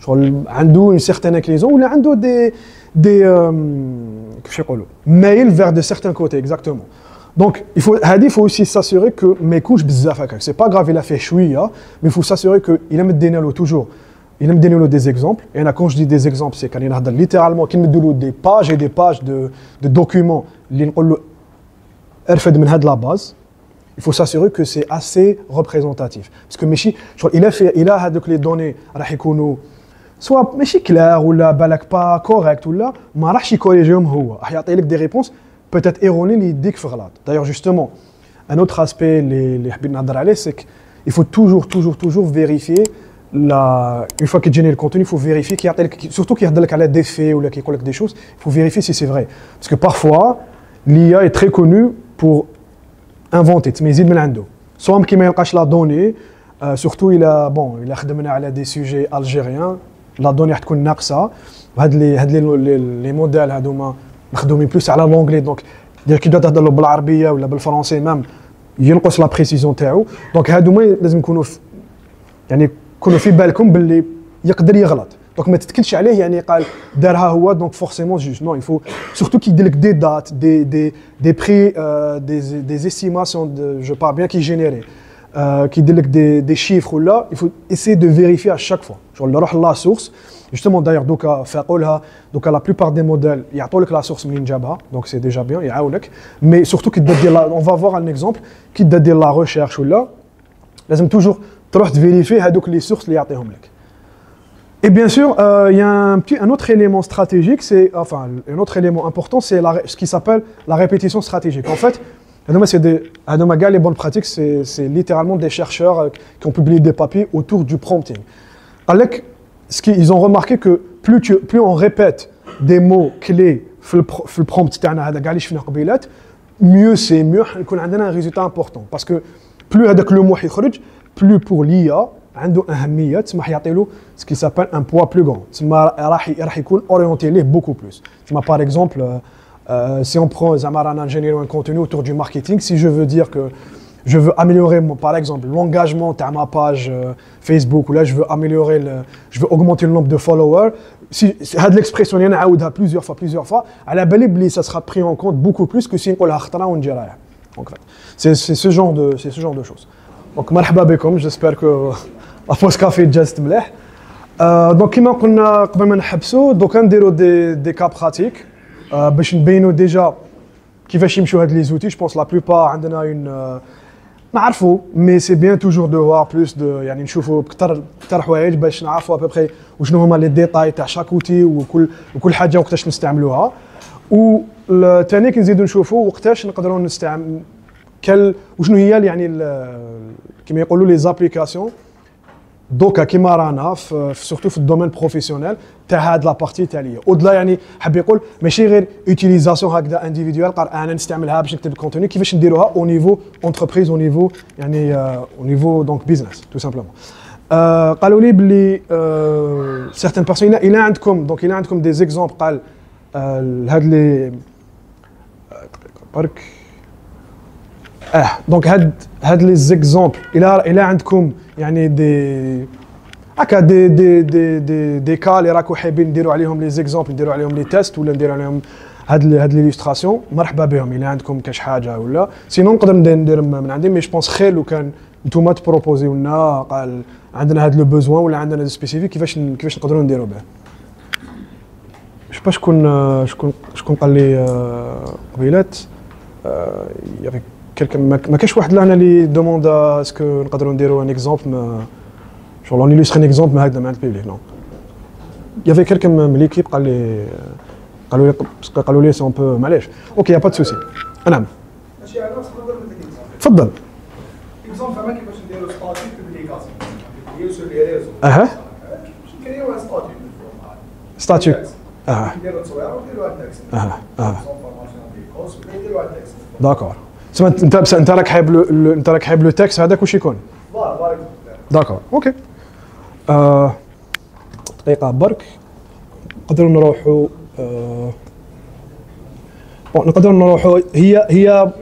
Une certaine inclinaison ou des mails vers de certains côtés, exactement. Donc, il faut aussi s'assurer que mes couches c'est pas grave, il a fait chouïa, mais il faut s'assurer qu'il aime donner toujours. Il aime donner des exemples. Et quand je dis des exemples, c'est quand il a littéralement qu'il me donne des pages et des pages de documents qui nous de la base. Il faut s'assurer que c'est assez représentatif. Parce que il a les données soit claires ou pas correctes ou là, ما راحش يكوريجيهم هو. راح يعطي لك des réponses peut-être erronées اللي يديك في غلط. D'ailleurs justement, un autre aspect اللي حبيت نهضر عليه c'est qu'il faut toujours vérifier une fois qu'il génère le contenu, il faut vérifier surtout qu'il y a des faits ou qu'il y a des choses, il faut vérifier si c'est vrai. Parce que parfois, l'IA est très connue pour inventer, mais il y a soit qu'il ne la donnée, surtout il a des sujets algériens, la donnée est naqsa, les modèles sont plus à l'anglais, donc qu'il doit être dans l'arabe ou le français même, il y a la précision. Donc, il faut كونوا في بالكم باللي يقدر يغلط دونك ما تتكلش عليه قال دارها هو دونك فورسيمون جوج نو il faut surtout qu'il délègue des dates des prix des estimations je parle bien qui généré qui délègue des chiffres ou là il faut essayer de vérifier à chaque fois genre نروح la source justement d'ailleurs دوكا فاقولها دوكا la plupart des modèles يعطوا لك la source منين جابها donc c'est déjà bien يعاونك mais surtout qui دير on va voir un exemple qui دير la recherche ou là لازم toujours تروح vérifier les sources اللي يعطيهم لك. Et bien sûr, il y a un autre élément stratégique, un autre élément important, c'est ce qui s'appelle la répétition stratégique. En fait, les bonnes pratiques, c'est littéralement des chercheurs qui ont publié des papiers autour du prompting. Ils ont remarqué que plus on répète des mots clés dans le prompt, mieux c'est mieux, on a un résultat important. Parce que plus le mot plus pour l'IA, ce qui s'appelle un poids plus grand. Il orienté beaucoup plus. Par exemple, si on prend un ingénieur un contenu autour du marketing, si je veux dire que je veux améliorer, par exemple, l'engagement de ma page Facebook, ou là je veux augmenter le nombre de followers, si l'expression il y en a plusieurs fois, à la belle ça sera pris en compte beaucoup plus que si on l'a c'est ce genre de choses. Donc, مرحبا بكم, j'espère que la pause café est مليح. Donc, كما قلنا قبل ما نحبسوا, donc نديروا des cas pratiques باش نبينوا déjà كيفاش يمشوا هاد les outils. Je pense la plupart عندنا une نعرفوا, mais c'est bien toujours de voir plus de نشوفوا كثر حوايج باش نعرفوا à peu près وشنو هما les détails تاع chaque outil وكل حاجه وقتاش نستعملوها. والثاني كنزيدوا نشوفوا وقتاش نقدروا نستعمل وشنو هي كما يقولوا لي زابليكاسيون دوكا كيما رانا سورتو في الدومين بروفيسيونيل تاع هاد لا بارتي تاع ليا اودلا حاب يقول ماشي غير يوتيليزاسيون هكذا انديفيدوال انا نستعملها باش نكتب الكونتوني كيفاش نديروها او نيفو انتربريز او نيفو او نيفو دونك بيزنس تو سامبلومون قالوا لي بلي سيغتان بيرسون الى عندكم دي زيكزامبل قال هاد لي برك دونك هاد لي زيكزامبل الى عندكم دي كا اللي راكم حابين نديروا عليهم لي زيكزامبل نديروا عليهم لي تيست ولا نديروا عليهم هاد ليليستراسيون مرحبا بهم الا عندكم كاش حاجه ولا سينون نقدر ندير من عندي مي جو بونس خير لو كان نتوما تبروبوزيو لنا قال عندنا هاد لو بوزوان ولا عندنا سبيسيفيك كيفاش نقدروا نديروا به. جو شكون قال لي قبيلات يافيك كلكم ما كاش واحد لهنا اللي دوموندا اسكو نقدروا نديروا ان اكزومبل شغل اون يلوستري ان اكزومبل مع هكذا مع البيبليك نو يافي كلكم من ليكيب قالوا لي سي اون بو معليش اوكي يا با دو سوسي. نعم ماشي انا نقدر ندير تفضل اكزومبل فما كيفاش نديروا ستاتيو بوبليكاسيون نديروا سور لي ريزو نكريو ستاتيو نديروا تصويره ونديروا التكست فورماسيون دي كورس ونديروا التكست داكور سما انت راك حايب لو تكست هذاك واش يكون فوالا داكور اوكي دقيقه برك نقدروا نروحوا هي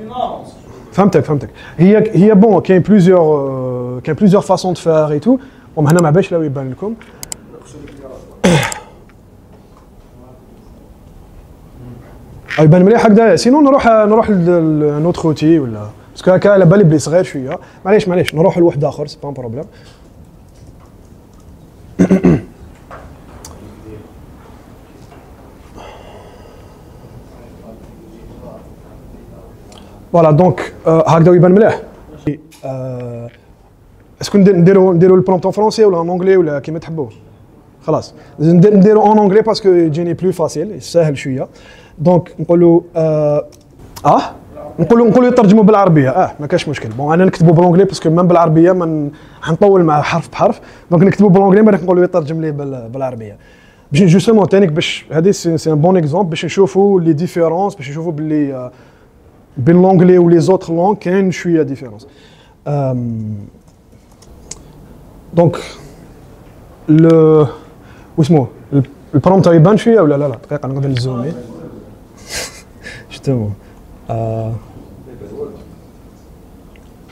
فهمتك هي بون كاين بليزيور فاسون دو فار اي تو هنا ما باش لا يبان لكم يبان مليح هكذا سينو نروح لنوتر اوتي ولا باسكو هكا على بالي بلي صغير شويه معليش نروح لواحد اخر سي با بروبليم. فوالا دونك هكذا يبان مليح. اسكو نديرو البرومبت اون فرونسي ولا ان انجلي ولا كيما تحبوا خلاص نديرو اون انجلي باسكو يجيني بلو فاسيل ساهل شويه دونك نقولوا نقولوا يترجموا بالعربيه ما كاش مشكل بون انا نكتبوا بالانجلي باسكو من بالعربيه من حنطول مع حرف بحرف دونك نكتبوا بالانجلي بعد نقولوا يترجم لي بالعربيه باش جوستومون تانيك باش هذه سي ان بون اكزومبل باش نشوفوا لي ديفيرونس باش نشوفوا باللي بين لونجلي ولي زوتر لونغ كاين شويه ديفيرونس. دونك لو واسمو البرومبت يبان شويه ولا لا دقيقه نقدر نزومي شتو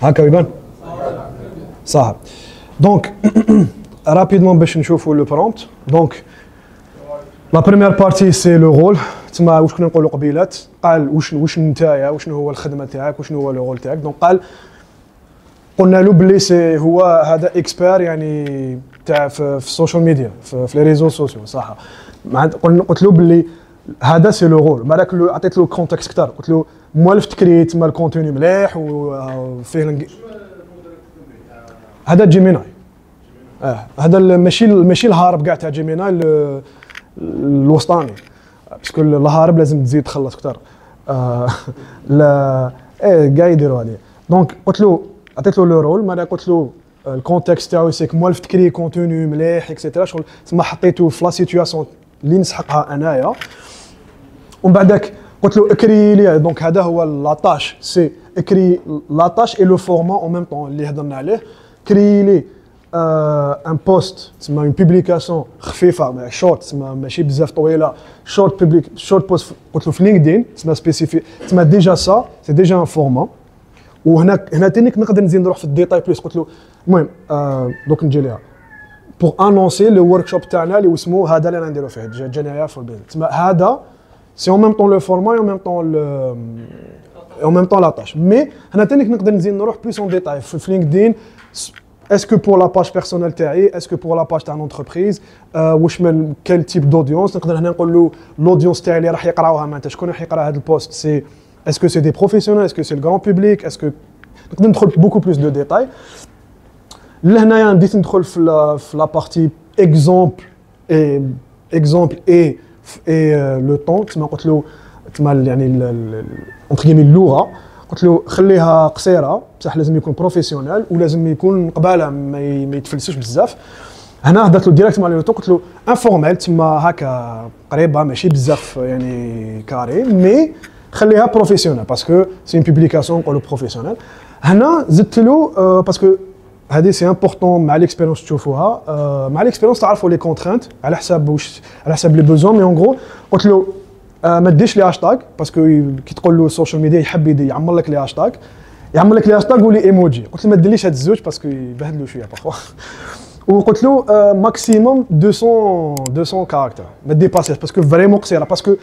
هكا يبان صح. دونك رابيدمون باش نشوفوا لو برومبت دونك لا بروميير بارتي سي لو رول تما واش كنا نقولوا قبيلات قال واش نتايا وشنو هو الخدمه تاعك وشنو هو لو رول تاعك دونك قال قلنا له بلي سي هو هذا اكسبير يعني تاع في السوشيال ميديا في لي ريزو سوسيو صح قلت له بلي هذا سي لو رول بعدك عطيت له كونتكست اكثر قلت له موالف تكري تما الكونتوني مليح وفيه هذا جيميناي هذا ماشي الهارب كاع تاع جيميناي الوسطاني باسكو الهارب لازم تزيد تخلص اكثر لا كاع يديروا هذه دونك قلت له عطيت له لو رول بعد قلت له الكونتكست تاعو سيك موالف تكري كونتوني مليح اكسيتيرا شغل تما حطيته في لا سيتوياسيون اللي نسحقها انايا ومن بعدك قلت له اكري لي دونك هذا هو لاطاش سي اكري لاطاش اي لو فورما اون ميم طون اللي هضرنا عليه كري لي ان بوست تسمى اون بوبليكاسيون خفيفه شورت تسمى ماشي بزاف طويله شورت بوست قلت له في لينكدين تسمى سبيسيفي تسمى ديجا سا سي ديجا ان فورما وهنا تانيك نقدر نزيد نروح في الديتاي بليس قلت له المهم دوك نجي ليها بور انونسي لو ورك شوب تاعنا اللي اسمه هذا اللي نديرو فيه جنايه فور بيزنس تسمى هذا سي اون ميم طون لو فورما اون ميم طون اون ميم طون لا طاش مي هنا تانيك نقدر نزيد نروح بليس اون ديتاي في لينكدين اسكو بور لا باج بيرسونيل تاعي اسكو بور لا باج تاع لونتربريز واش من كال تيب دوديونس نقدر هنا نقول له لوديونس تاعي اللي راح يقراوها معناتها شكون راح يقرا هذا البوست سي est-ce que c'est des professionnels est-ce que c'est le grand public est-ce que نقدر ندخل beaucoup plus de détails لهنايا بديت ندخل في لا بارتي exemple et le temps تما قلت له تما يعني اونتر كيمي اللغه قلت له خليها قصيره بصح لازم يكون بروفيسيونيل ولازم يكون قباله ما يتفلسوش بزاف هنا هدرت له ديريكت مع لو طون قلت له انفورميل تما هكا قريبه ماشي بزاف يعني كاري مي خليها بروفيسيونيل باسكو سي اون بوبليكاسيون نقولوا بروفيسيونيل هنا زدت له باسكو هذه سي امبورطون مع ليكسبيريونس تشوفوها مع ليكسبيريونس تعرفوا لي كونترانت على حساب لي بوزون مي اون غرو قلت له ما ديش لي هاشتاغ باسكو كي تقول له السوشيال ميديا يحب يعمر لك لي هاشتاغ ولي ايموجي قلت له ما ديرليش هاد الزوج باسكو يبهدلوا شويه باخوا وقلت له ماكسيموم 200 كاركتر ما ديباسيش باسكو فريمون قصيره باسكو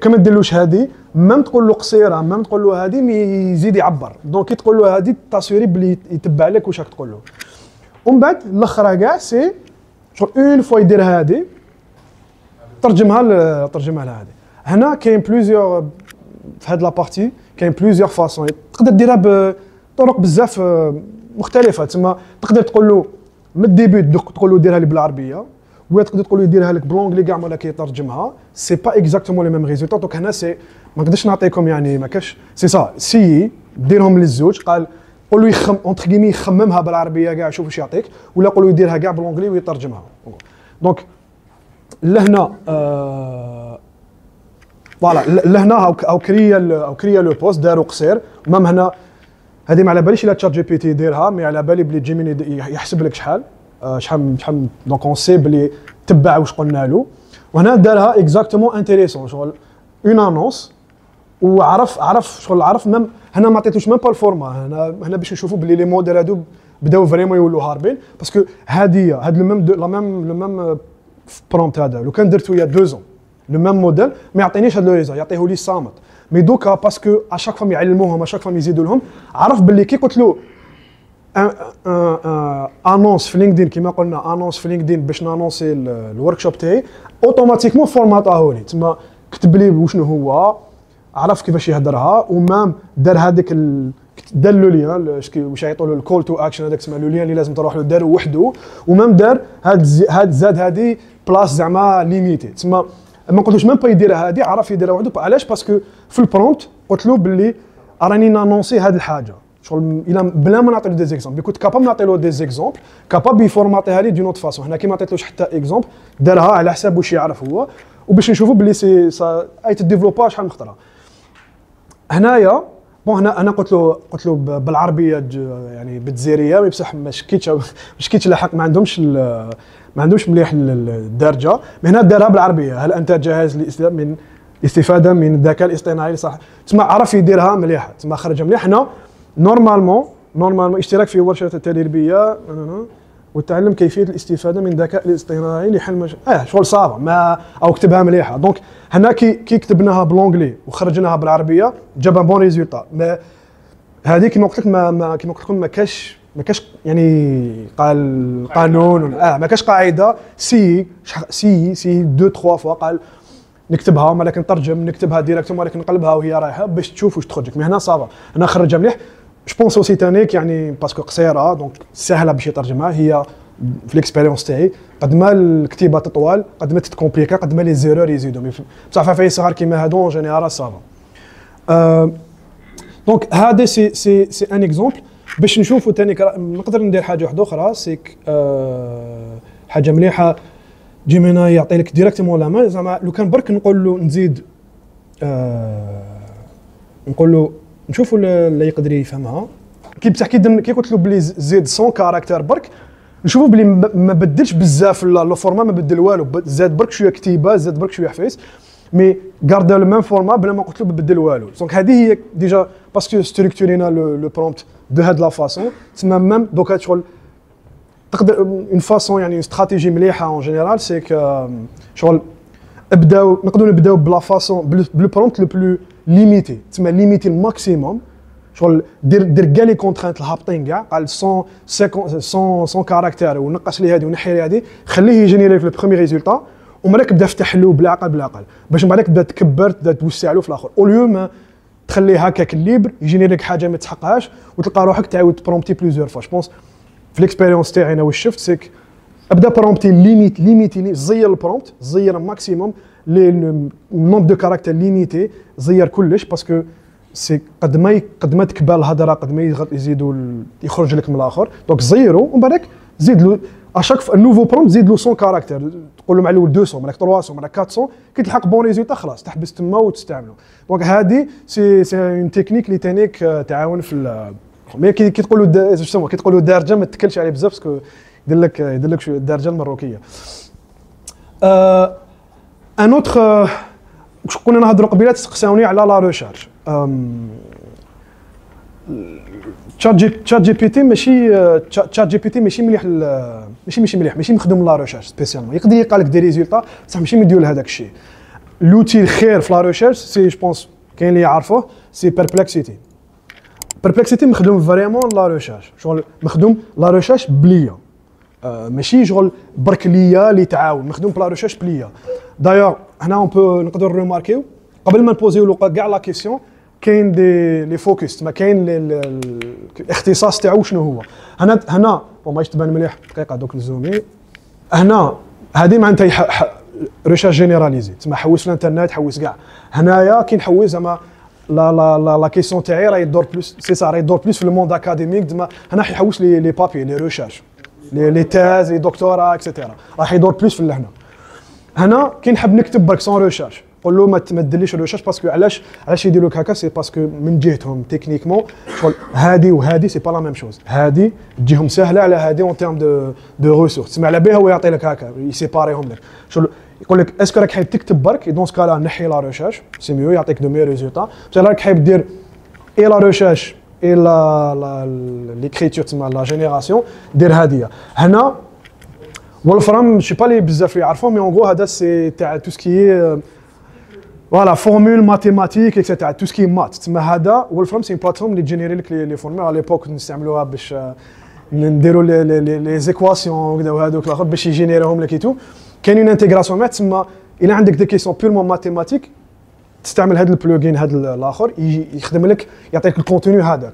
كما ديرلوش هذه ميم تقول له قصيره ميم تقول له هذه مي يزيد يعبر دونك كي تقول له هذه تاسيوري بلي يتبع لك واش راك تقول له ومن بعد الاخرى كاع سي شغل اون فوا يدير هذه ترجمها لهذه هنا كاين بليزيور في هاد لابارتي كاين بليزيور فاسون تقدر ديرها بطرق بزاف مختلفه تما تقدر تقول له من الديبي تقول له ديرها لي بالعربيه ولا تقدر تقول له يديرها لك بلونغلي كاع ولا كيترجمها سي با اكزاكتومون لي ميم ريزولتا دونك هنا سي ما نقدرش نعطيكم يعني ما كاش سي سا سي ديرهم للزوج قال قول له اونتر كيمي يخممها بالعربيه كاع شوف واش يعطيك ولا قول له يديرها كاع بالانجلي ويترجمها دونك لهنا فوالا لهنا او كريا لو بوست داروا قصير مام هنا هذه ما على باليش الا تشات جي بي تي يديرها مي على بالي بلي جيميني يحسب لك شحال دونك اون سي بلي تبع واش قلنا له وهنا دارها اكزاكتومون انتريسون شغل اون انونس وعرف شغل عرف ميم هنا ما عطيتوش ميم با الفورما هنا باش نشوفوا بلي لي موديل هادو بداو فريمون يولوا هاربين باسكو هاد لو ميم برومبت هذا لو كان درتو يا 2 ans لو ميم موديل ما يعطينيش هاد لو ريزون يعطيه لي صامت مي دوكا باسكو اشاك فوا يعلموهم اشاك فوا يزيدوا لهم عرف باللي كي قلت له انونس في لينكدين كيما قلنا انونس في لينكدين باش نانونسي الورك شوب تاعي اوتوماتيكمون فورماتاه لي تما كتب لي وشنو هو عرف كيفاش يهدرها ومام دار هذاك دار لو ليان واش يعيطوا له الكول تو اكشن هذاك اسمه لو ليان اللي لازم تروح له دار وحده ومام دار هاد زاد هذه بلاص زعما ليميتي تما ما قلتلوش ميم با يديرها هذه عرف يديرها وحده علاش باسكو في البرومبت قلت له باللي راني نانونسي هاد الحاجه شغل الا بلا ما نعطي له دي زيكزامبل كنت كاباب نعطي له دي زيكزامبل كاباب يفورماتيها لي دون اوت فاسون هنا كي ما عطيتلوش حتى اكزامبل دارها على حساب واش يعرف هو وباش نشوفوا باللي سي اي تديفلوبا شحال مختاره هنايا بون هنا انا قلت له بالعربيه يعني بالجزائريه مي بصح ما شكيتش لاحق ما عندهمش مليح الدارجه مي هنا دارها بالعربيه هل انت جاهز للاستفاده من الذكاء الاصطناعي صح تسمى عرف يديرها مليحه تسمى خرجها مليح هنا نورمالمون اشتراك في ورشه التدريبيه وتعلم كيفيه الاستفاده من الذكاء الاصطناعي لحل شغل صعبه ما او كتبها مليحه دونك هنا كي كتبناها بالانجلي وخرجناها بالعربيه جاب ان بون ريزولتا ما هذيك كيما قلت لك كيما قلت لكم ما كاش يعني قانون ما كاش قاعده سي 2 3 فوا قال نكتبها ولكن نترجم نكتبها ديريكتوم ولكن نقلبها وهي رايحه باش تشوف واش تخرج لك مي هنا صعبه هنا خرجها مليح جو بونس اوسي تانيك يعني باسكو قصيره دونك سهله باش يترجمها هي في ليكسبيريونس تاعي قد ما الكتيبه تطول قد ما تتكومبليكا قد ما لي زيرور يزيدوا بصح في صغار كيما هادو اون جينيرال صافا دونك هذا سي ان اكزومبل باش نشوفوا ثاني نقدر ندير حاجه واحده اخرى سيك حاجه مليحه جيميناي يعطي لك ديريكتومون لا مان زعما لو كان برك نقول له نزيد نقول له نشوفوا اللي يقدر يفهمها كي بصح كي قلت له بلي زيد 100 كاركتر برك نشوفوا بلي ما بدلش بزاف لو فورما ما بدل والو زاد برك شويه كتيبه زاد برك شويه حفيس مي غاردا لو ميم فورما بلا ما قلت له بدل والو دونك هذه هي ديجا باسكو ستركتورينا لو برومبت دو هاد لا فاسون تسمى ميم دوكا شغل تقدر اون فاسون يعني استراتيجي مليحه اون جينيرال سيك شغل نقدروا نبداو بلا فاسون بلو برومبت لو بلو ليميتي تسمى ليميتي الماكسيموم شغل دير كاع لي كونترانت الهابطين كاع قال 100 كاركتير ونقص لي هذه ونحي لي هذه خليه يجينيري في البرومي ريزولتا ومن بعد بدا فتح له بالعقل باش من بعد تبدا تكبر تبدا توسع له في الاخر اوليو ما تخليه هكاك الليبر يجينيري لك حاجه ما تحققهاش وتلقى روحك تعاود تبرومبتي بليزيور فوا جوبونس في ليكسبيريونس تاعي انا واش شفت سيك ابدا برومبتي ليميتي زير البرومبت زير ماكسيموم لي نومبر دو كاركتير ليميتي زير كلش باسكو سي قد ما تكبر الهضره قد ما يزيدوا يخرج لك من الاخر دونك زيرو ومن بعد زيد له اشاك نوفو برومبت زيد له 100 كاركتير تقول له مع الاول 200 مع 300 مع 400 كي تلحق بون ريزولتا خلاص تحبس تما وتستعملوا دونك هذه سي اون تكنيك اللي تانيك تعاون في مي كي تقولوا كي تقولوا دارجه ما تكلش عليه بزاف باسكو يدير لك شويه الدارجه المروكيه ان اوتر كنا نهضروا قبيله تسقساوني على لا ريشيرش تشات جي بي تي ماشي مليح ماشي مخدوم لا ريشيرش سبيسيالمون. يقدر يلقى لك دي ريزولطا بصح ماشي مدير لهذاك الشيء. لوتي الخير في لا ريشيرش سي جو بونس كاين اللي يعرفوه سي بيربلكسيتي. بيربلكسيتي مخدوم فريمون لا ريشيرش، شغل مخدوم لا ريشيرش بليا، ماشي شغل برك ليا اللي تعاون، مخدوم بلا ريشيرش بليا. دايوغ هنا اون بو نقدر ريماركيو قبل ما نبوزيو له كاع لا كيسيون كاين دي لي فوكس، ما كاين الاختصاص تاعو شنو هو. هنا ماهيش تبان مليح دقيقه دوك نزومي. هنا هذه معناتها ريشيرش جينيراليزي، تسمى حوس في الانترنت حوس كاع. هنايا كي نحوس زعما لا كيسيون تاعي راهي دور بلوس سي سا راهي دور بلوس في الموند اكاديميك. زعما هنا حيحوس لي بابي لي ريشيرش لي تاز لي دكتوراه اكسيتيرا، راح يدور بلوس في اللهنا. هنا كي نحب نكتب برك سون ريشيرش قول له ما تديرليش ريشيرش باسكو علاش يديروا لك هكا، سي باسكو من جهتهم تكنيكمون شغل هادي وهادي سي با لا ميم شوز. هادي تجيهم سهله على هادي اون تيرم دو ريسورس، تسمع على بها هو يعطي لك هكا يسيباريهم لك. شغل يقول لك اسكو راك حايب تكتب برك دون سكالا نحي لا ريشيرش سي ميو يعطيك دو مي ريزولتا. بصح راك حايب دير اي لا ريشيرش اي ليكريتور تسمى لا جينيراسيون دير هاديه. هنا وولفرام شي با لي بزاف يعرفوا مي اون غو هذا سي تاع تو سكي فوالا فورمول ماتيماتيك اكسيتيرا تو سكي مات. تسمى هذا وولفرام سي بلاتفورم اللي تجينيري لك لي فورمول. على ليبوك نستعملوها باش نديروا لي زيكواسيون وكذا وهذوك الاخر باش يجينيريهم لك ايتو. كاين اون انتيغراسيون مع تسمى الا عندك دي كيسيون بيرمون ماتيماتيك تستعمل هذا البلوجين هذا الاخر يخدم لك يعطيك الكونتوني هذاك.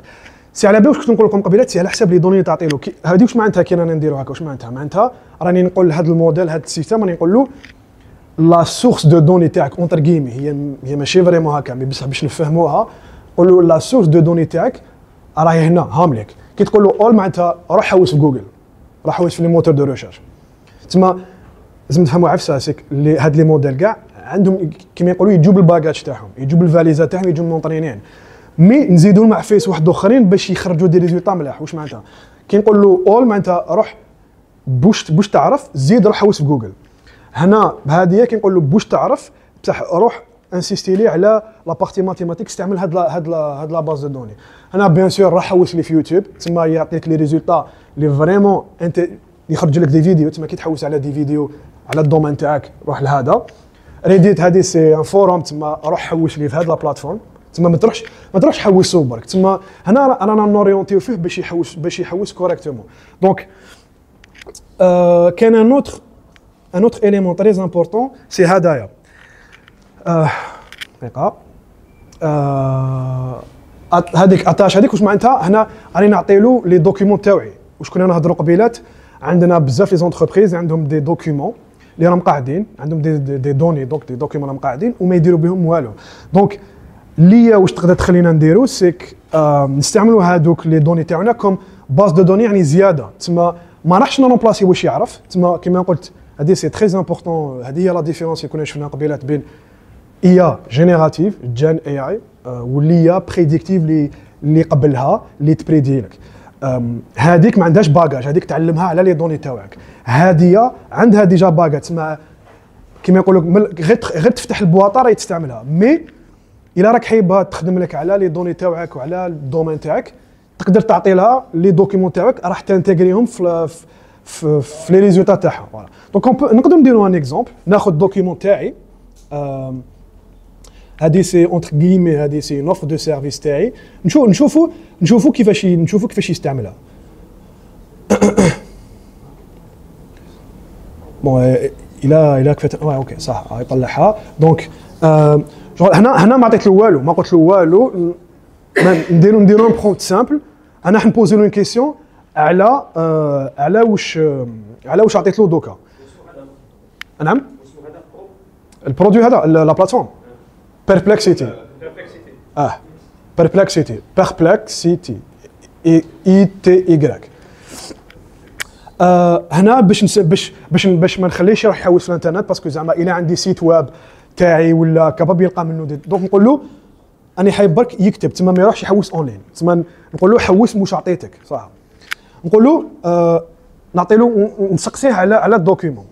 سي على بالك كنت نقول لكم قبيله سي على حساب لي دوني تعطي له هذه واش معناتها كي رانا نديروا هكا. واش معناتها راني نقول لهذا الموديل هذا السيستم راني نقول له لا سورس دو دوني تاعك اونتر كيمي هي ماشي فريمون هكا مي بصح باش نفهموها قول له لا سورس دو دوني تاعك راهي هنا هام لك. كي تقول له اول معناتها روح حوس في جوجل، روح حوس في لي موتور دو ريشيرش. تسمى لازم تفهموا عفسه سيك هاد لي موديل كاع عندهم كيما يقولوا يجوا بالباكاج تاعهم، يجوا بالفاليزا تاعهم، يجوا مونطرينين. مي نزيدوا مع فيس واحد اخرين باش يخرجوا دي ريزولطا ملاح. واش معناتها كي نقول له اول معناتها روح بوش تعرف زيد روح حوس في جوجل. هنا بهذه كي نقول له بوش تعرف بصح روح انسيستي لي على لا بارتي ماتيماتيك استعمل هاد لا باز دو دوني. هنا بيان سور راح حوس لي في يوتيوب تسمى يعطيك لي ريزولطا لي فريمون انت يخرج لك دي فيديو. تسمى كي تحوس على دي فيديو على الدومين تاعك روح لهذا. ريديت هذه سي ان فورم تسمى روح حوس لي في هاد لا بلاتفورم. تسمى ما تروحش حوسو برك. تسمى هنا رانا نوريونتيو فيه باش يحوس كوريكتومون. دونك كان ان اوتر اليمون تري امبورطون سي هدايا. دقيقه هذيك اتاش هذيك واش معناتها. هنا راني نعطي له لي دوكيومون تاوعي. واش كنا نهضروا قبيلات عندنا بزاف لي زونتربريز عندهم دي دوكيومون اللي راهم قاعدين عندهم دي دوني دونك دي دوكيومون راهم قاعدين وما يديروا بهم والو. دونك ليا واش تقدر تخلينا نديرو سيك نستعملوا هذوك لي دوني تاعنا كوم باز دو دوني يعني زياده. تسمى ما راحش نرومبلاسي واش يعرف. تسمى كيما قلت هذه سي تري امبورطون. هذه هي لا ديفيرونس اللي كنا شفناها قبيلات بين اي جينيراتيف جان اي اي واللي بريديكتيف اللي قبلها اللي تبريدي لك. هذيك ما عندهاش باجاج، هذيك تعلمها على لي دوني تاعك. هذه عندها ديجا باجاج تسمى كيما يقول لك غير تفتح البواطه راهي تستعملها. مي الا راك حايبها تخدم لك على لي دوني تاعك وعلى الدومين تاعك تقدر تعطي لها لي دوكيمون تاعك راح تانتيغريهم في لي ريزولتا تاعها. فوالا دونك نقدروا نديروا ان اكزومبل. ناخذ دوكيمون تاعي هذه سي اونتر كيمي هذه سي نوفر دو سيرفيس تاعي. نشوفوا كيفاش يستعملها. بون الى كفت اوكي صح يطلعها. دونك هنا ما عطيت له والو، ما قلت له والو. نديرو برومبت سامبل. انا حنبوزي له اون كيسيون على واش عطيت له دوكا. نعم البرودوي هذا لا بلاتفورم بيربلكسيتي. بيربلكسيتي اي تي ايغراك. هنا باش ما نخليش يروح يحوس في الانترنت باسكو زعما الا عندي سيت ويب تاعي ولا كاباب يلقى منه دونك نقول له اني حايب برك يكتب تما ما يروحش يحوس اونلاين. تما نقول له حوس واش عطيتك صح. نقول له نعطي له نسقسيه على الدوكيومون.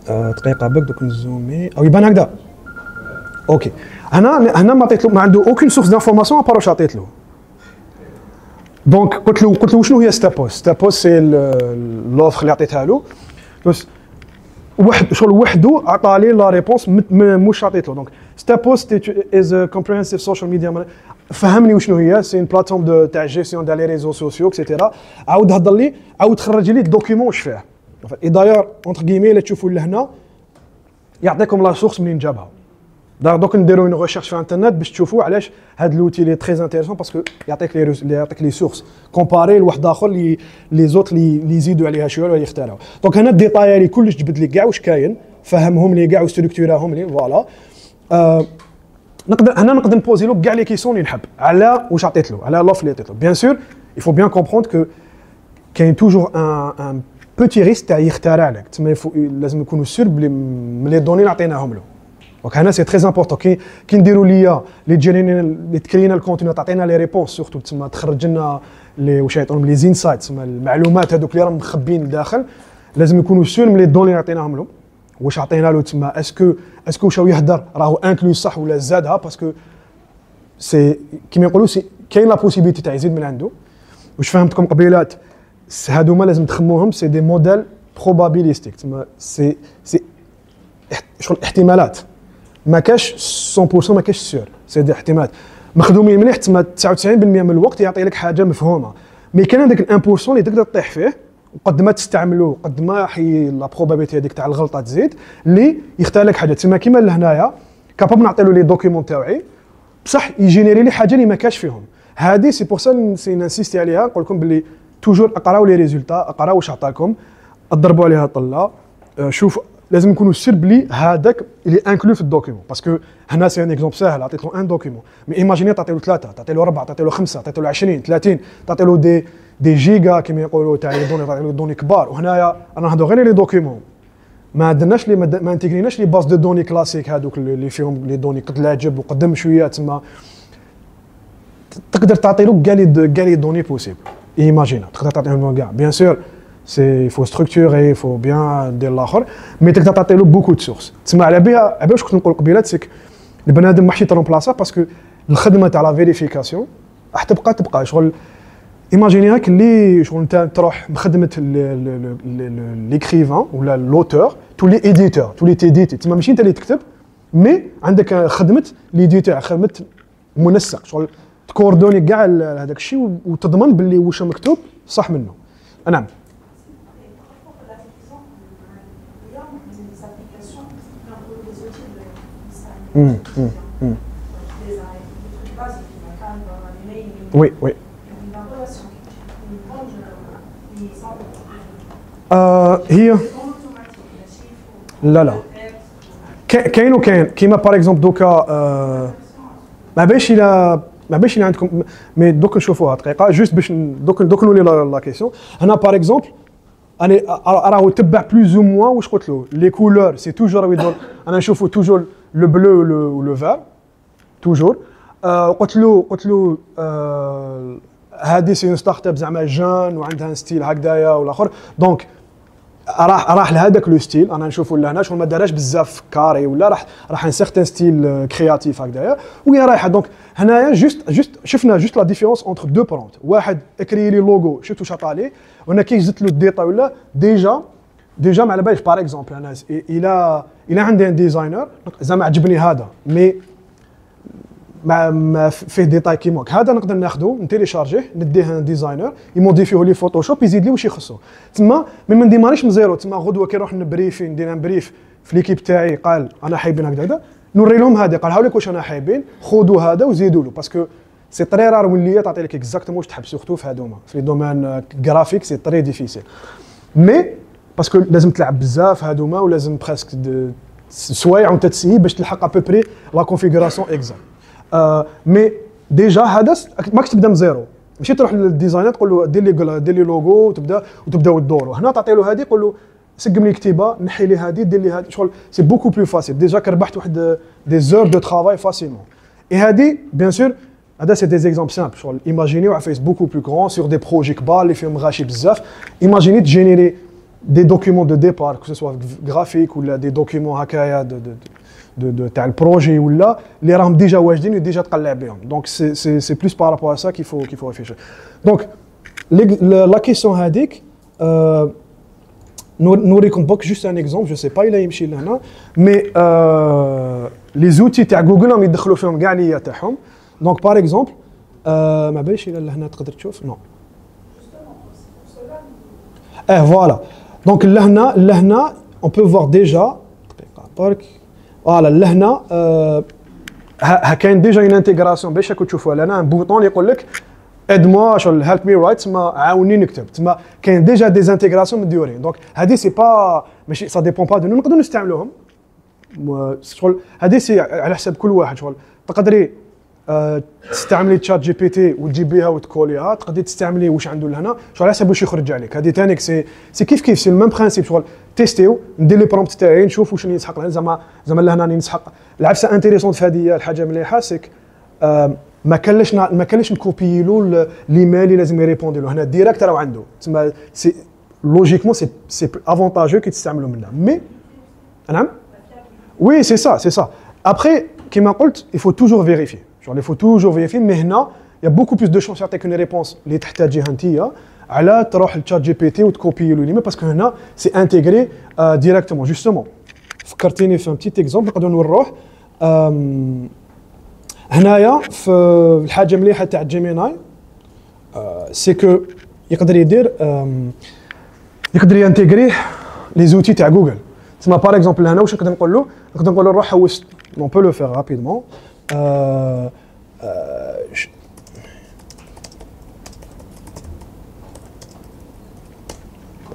دقيقه بك دوك نزومي او يبان هكذا. اوكي هنا ما عطيت له، ما عنده اوكين سورس دانفورماسيون ابار واش عطيت له. دونك قلت له شنو هي ستابوس. ستابوس سي لوفر اللي عطيتها له، بس واحد شغل وحده عطى لي لا ريبونس مش عطيت له. دونك ستابوس از كومبريهنسيف سوشيال ميديا، فهمني وشنو هي. سي ان بلاتفورم تاع جيستيون تاع لي ريزو سوسيو اكسيتيرا. عاود هضر لي، عاود خرج لي الدوكيومون واش فيه. اي داير اونتر كيمي اللي تشوفوا لهنا يعطيكم لا سورس منين جابها. دوك نديروا اون ريشيرش في انترنت باش تشوفوا علاش هاد لوتي لي تري انتريسون، باسكو يعطيك لي سورس كومباري لواحد اخر لي زوت اللي يزيدوا عليها شويه ولا يختاروا. دونك هنا الديتاي لي كلش جبد لي كاع واش كاين، فهمهم لي كاع وستركتوراهم لي فوالا. نقدر نبوزي له كاع لي كيسيون اللي نحب على واش عطيت له، على لوف اللي عطيت له. بيان سور يفو بيان كومبروندر كو كاين توجور ان بوتي ريسك تاع يخترع لك، تما لازم نكونوا سور بلي من لي دوني اللي عطيناهم له. دونك هنا سي تري امبورطون كي نديروا ليا لي تجيرينا لي تكرينا الكونتينو تعطينا لي ريبونس سورتو، تما تخرج لنا لي واش يعطيهم لي زينسايت، تما المعلومات هذوك اللي راهم مخبين لداخل، لازم يكونوا سور من لي دوني اللي عطيناهم له. واش عطينا له تما اسكو واش يهدر راهو انكلو صح ولا زادها، باسكو سي كيما يقولوا سي كاين لا بوسيبيتي تاع يزيد من عنده. واش فهمتكم قبيلات هادوما لازم تخموهم سي دي موديل بروبابيليستيك، تما سي شغل احتمالات، ما كاش 100% ما كاش سور، سي دي احتمالات مخدومين مليح. تما 99% من الوقت يعطي لك حاجه مفهومه، مي كان هذاك 1% اللي تقدر تطيح فيه وقد ما تستعملوه قد ما حي لا بروبابيليتي هذيك تاع الغلطه تزيد اللي يختار لك حاجه. تما كيما لهنايا كاباب نعطي له لي دوكيومون تاوعي بصح يجينيري لي حاجه اللي ما كاش فيهم. هذه سي بور سا سي نانسيستي عليها، نقول لكم باللي توجور اقراو لي ريزولتا، اقراو واش عطاكم، اضربوا عليها طله، شوف لازم نكونوا سير بلي هذاك اللي انكلو في الدوكيومون. باسكو هنا سي ان اكزومبل ساهل، عطيت له ان دوكيومون، مي ايماجيني تعطي له 3، تعطي له 4، تعطي له 5، تعطي له 20 30، تعطي له دي جيجا كيما يقولوا تاع لي دوني، تعطي له دوني كبار. وهنايا انا نهضر غير لي دوكيومون، ما درناش ما انتيغريناش لي باز دو دوني كلاسيك هذوك اللي فيهم لي دوني قد لاجب وقدم شويه. تما تقدر تعطي له كاع لي دوني بوسيبل. ايماجينا تقدر تعطيهم كاع، بيان سور سي فو ستركتوري فو بيان دير الاخر، مي تقدر تعطي له بوكو دو سورس. تسمع على بها واش كنت نقول قبيلات سيك البنادم ما حش ترومبلاسا، باسكو الخدمه تاع لا فيريفيكاسيون راح تبقى شغل. ايماجيني هاك اللي شغل انت تروح مخدمه ليكريفان ولا لوتور تولي ايديتور، تولي تيديتي، تما ماشي انت اللي تكتب، مي عندك خدمه ليديتور، خدمه منسق، شغل تكوردوني كاع هذاك الشيء وتضمن باللي واش مكتوب صح منه. نعم. Oui, oui. هي لا كاين وكاين كيما باغ اكزومبل دوكا ما باش عندكم، مي دوك نشوفوها دقيقه جوست باش دوك نولي لا كيسيون. هنا باغ اكزومبل انا راهو تبع بلوز او موان واش قلت له لي كولور سي توجور يدور. انا نشوفو توجور لو بلو ولو فار توجور. قلت له هذه سي ستارت اب زعما جون وعندها ستيل هكذايا والاخر. دونك راح لهذاك لو ستيل. انا نشوفوا لهنا شغل ما دارش بزاف كاري ولا راح ان سيغتان ستيل كرياتيف هكذايا وهي رايحه. دونك هنايا جوست شفنا جوست لا ديفيرونس اونتر دو برومبت. واحد اكري لي لوغو شفتو واش عطا ليه، وانا كي زدت له الديتا ولا ديجا ما على باليش. باغ اكزومبل انا الى عندي ان ديزاينر زعما عجبني هذا مي ما فيه ديتاي كيما هذا، نقدر ناخذه نتيليشارجيه نديه ان ديزاينر يموديفيه لي فوتوشوب يزيد لي واش يخصو. تما ما نديماريش من زيرو. تما غدوه كي نروح نبريفي ندير ان بريف في ليكيب تاعي قال انا حايبين هكذا نوري لهم هذا، قال هاوليك واش انا حايبين خذوا هذا وزيدوا له. باسكو سي طري رار وليه تعطي لك اكزاكتومون واش تحب، سورتو في هذوما في لي دومين غرافيك سي طري ديفيسيل. مي باسكو لازم تلعب بزاف هذوما ولازم بريسك سوايع وانت تسيي باش تلحق ابوبري لا كونفيغوراسيون اكزاكت. مي ديجا هذا ماكش تبدا من زيرو، ماشي تروح للديزاينر تقول له دير لي لوغو وتبداو تدوروا. هنا تعطي له هذه قول له سقم لي كتيبه نحي لي هذه دير لي هذه. شغل سي بوكو بلو فاسيل. ديجا كربحت واحد دي زور دو ترافاي فاسيلمون. اي هذه بيان سور هذا سي دي زيكزامبل سامبل. شغل ايماجينيو على فيس بوكو بلو كرون سور دي بروجي كبار اللي فيهم غاشي بزاف. ايماجيني تجينيري des documents de départ, que ce soit graphique ou des documents هكايا de تاع البروجي ولا اللي راهم ديجا واجدين وديجا تقلع بهم. Donc c'est plus par rapport à ça qu'il faut réfléchir. Donc la question هذيك نوريكم بوك juste un exemple, je sais pas إلا يمشي لهنا, mais les outils تاع جوجل راهم يدخلوا فيهم كاع ليا تاعهم. Donc par exemple ما باليش إلا لهنا تقدر تشوف non. Voilà. Donc là, on peut voir déjà, voilà, là, il y a déjà une intégration. Il y a un bouton qui dit aide-moi, help me write, il y a déjà des intégrations. Donc, c'est pas, ça ne dépend pas de nous. Nous l'utilisons. C'est à حسب كل واحد. تقدري تستعملي تشات جي بي تي وتجيبيها وتكوليها، تقدري تستعملي واش عنده لهنا شغل على حسب واش يخرج عليك. هذه ثاني سي كيف سي الميم برانسيب. شغل تيستيو ندير لي برومبت تاعي نشوف واش يسحق لهنا زعما لهنا راني نسحق. العفسه انتريسونت في هذه الحاجه مليحه سيك ما كانش نكوبيي له ليميل اللي لازم يريبوندي له هنا ديريكت راه عنده. تسمى سي لوجيكمون سي افونتاجو كي تستعملوا منها. مي نعم وي سي سا ابري كيما قلت il faut toujours vérifier. Il faut toujours vérifier, mais il y a beaucoup plus de chances d'avoir une réponse اللي تحتاجيها انتيا على تروح للشات جي بي تي وتكوبيي له ليميل باسكو هنا سي انتيغري ديريكتومون. جوستومون فكرتيني في ان بتيت اكزومبل نقدروا نوروه. هنايا في الحاجه مليحه تاع جيميناي سي كو يقدر ينتيغري لي زوتي تاع جوجل. تسمى باغ اكزومبل هنا واش نقدر نقول له روح حوس. اون بو لو فير رابيدمون.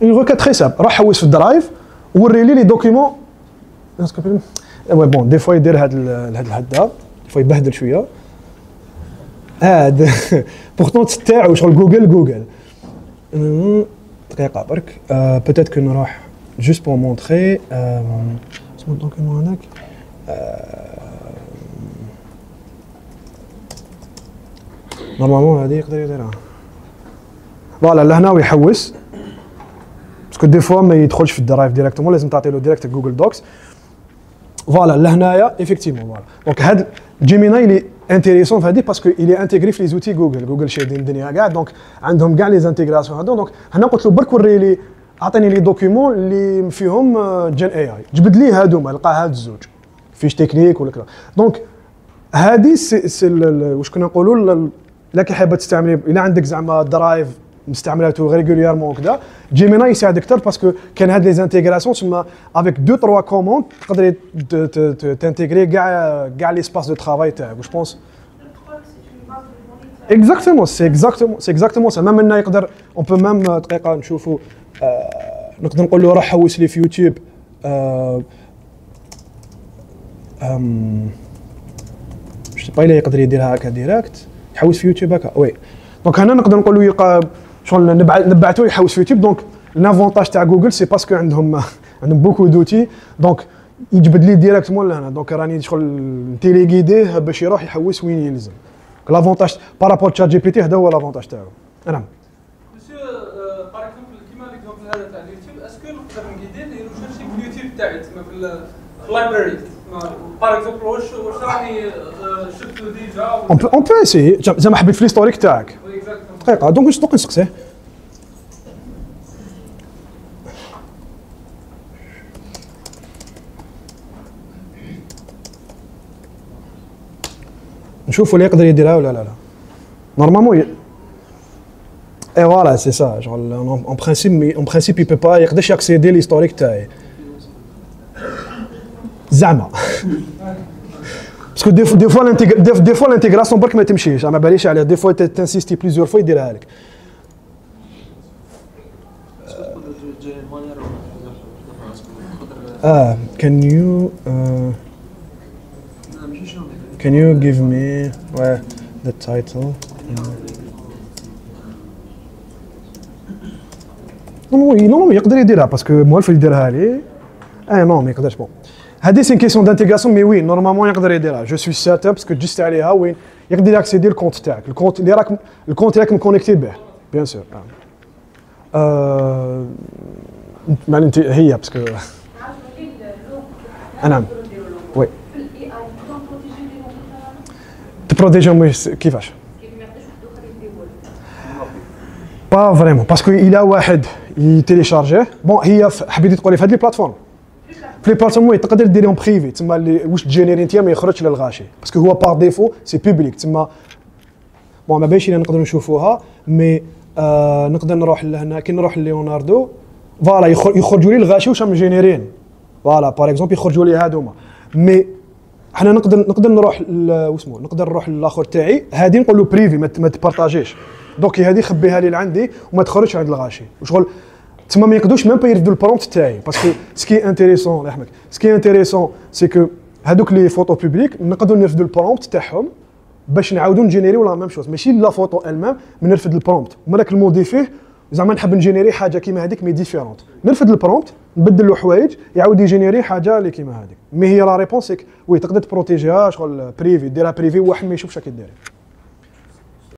Une requête très simple. راح حوس في الدرايف وري لي دوكيومون. بون دي فوا يدير هذا الهداب دي فوا يبهدل شويه هاد بورتون تاعو شغل جوجل. دقيقه برك بوتيت كو نروح جوست بور مونطري اسمو الدوكيومون هذاك. نورمالمون هذه يقدر يديرها. فوالا لهنا ويحوس باسكو دي فوا ما يدخلش في الدرايف ديريكتومون لازم تعطي له ديريكت جوجل دوكس. فوالا لهنايا ايفيكتيفمون فوالا. دونك هاد جيميناي اللي انتيريسون في هذه باسكو اللي انتيغري في لي زوتي جوجل شادين الدنيا كاع. دونك عندهم كاع لي زانتيغراسيون هذو. دونك هنا قلت له برك وري لي اعطيني لي دوكيومون اللي فيهم جين اي اي جبد لي هادوما لقى هاد الزوج فيش تكنيك ولا كذا. دونك هذه سي واش كنا نقولوا الا كي حابه تستعملي الا عندك زعما درايف مستعملاته ريغوليرمون وكذا جيميناي يساعدك اكثر باسكو كان هاد لي زانتيغراسيون تسمى افيك 2 3 كوموند تقدري تانتيغري كاع لي سباس دو ترافاي تاعك. واش بونس اكزاكتومون سي اكزاكتومون سا. ميم منا يقدر اون بو ميم دقيقه نشوفوا نقدر نقول له راح حوس لي في يوتيوب مش با الا يقدر يديرها هكا ديريكت يحوس في يوتيوب هكا. وي دونك هنا نقدر نقول له شغل نبعثو يحوس في يوتيوب. دونك لافونتاج تاع جوجل سي باسكو عندهم بوكو دوتي. دونك يجبد لي ديريكتومون لهنا. دونك راني شغل تيليغيديه باش يروح يحوس وين يلزم. لافونتاج بارابور تشات جي بي تي هذا هو لافونتاج تاعو. نعم مسيو باغ اكزومبل كيما ليكزومبل هذا تاع اليوتيوب اسكو نقدر نقيديه نديرو شيرشي في اليوتيوب تاعي تسمى في اللايبراري باغ اكزومبل واش راني شفتو ديجا اون بو اسي زعما حبيت في ليستوريك تاعك دقيقه. دونك نسقسيه نشوفوا اللي يقدر يديرها ولا لا. نورمالمون اي فوالا سي سا شغل اون برينسيپ يبي با يقدرش ياكسيدي ليستوريك تاعي زعما باسكو دي فوا الانتيغراسيون برك ما تمشيش. ما باليش عليه دي فوا تنسيستي بليزيور فوا يديرها لك. Can you give me the title? نو يقدر يديرها باسكو موالف يديرها لي. نو ما يقدرش. بون هذه سي كيسيون دانتيغراسيون مي وي نورمالمون يقدر يديرها. جو سوي سيت اب باسكو جست عليها وين يقدر ياكسيدي الكونت تاعك. الكونت اللي راك مكونيكتي به بيان سور. معنى انت هي باسكو نعم وي تبروتيجيهم كيفاش با فريمون باسكو الى واحد يتيليشارجيه بون هي حبيتي تقولي في هذه لي بلاتفورم في لي بلاتفورم تقدر ديريهم بريفي تما اللي واش تجينيري انت ما يخرجش للغاشي باسكو هو بار ديفو سي بوبليك تما بون ما باينش نقدروا نشوفوها مي نقدر نروح لهنا كي نروح لليوناردو فوالا يخرجوا لي الغاشي واش راهم جينيرين فوالا باغ اكزومبل يخرجوا لي هادوما مي حنا نقدر نروح واسمو نقدر نروح للاخر تاعي هادي نقول له بريفي ما تبارطاجيش دونك هادي خبيها لي لعندي وما تخرجش عند الغاشي وشغل تما ما يقدوش ميم با يردوا البرومبت تاعي باسكو سكي انتريسون الله يحميك سكي انتريسون سي كو هادوك لي فوتو بوبليك نقدروا نرفدوا البرومبت تاعهم باش نعاودوا نجينيريو لا ميم شوز ماشي لا فوتو المام نرفد البرومبت وما داك الموديفيه زعما نحب نجينيري حاجه كيما هذيك مي ديفيرونت نرفد البرومبت نبدل له حوايج يعاود يجينيري حاجه اللي كيما هذيك مي هي لا ريبونس وي تقدر تبروتيجيها شغل بريفي ديرها بريفي وواحد ما يشوفش كي ديري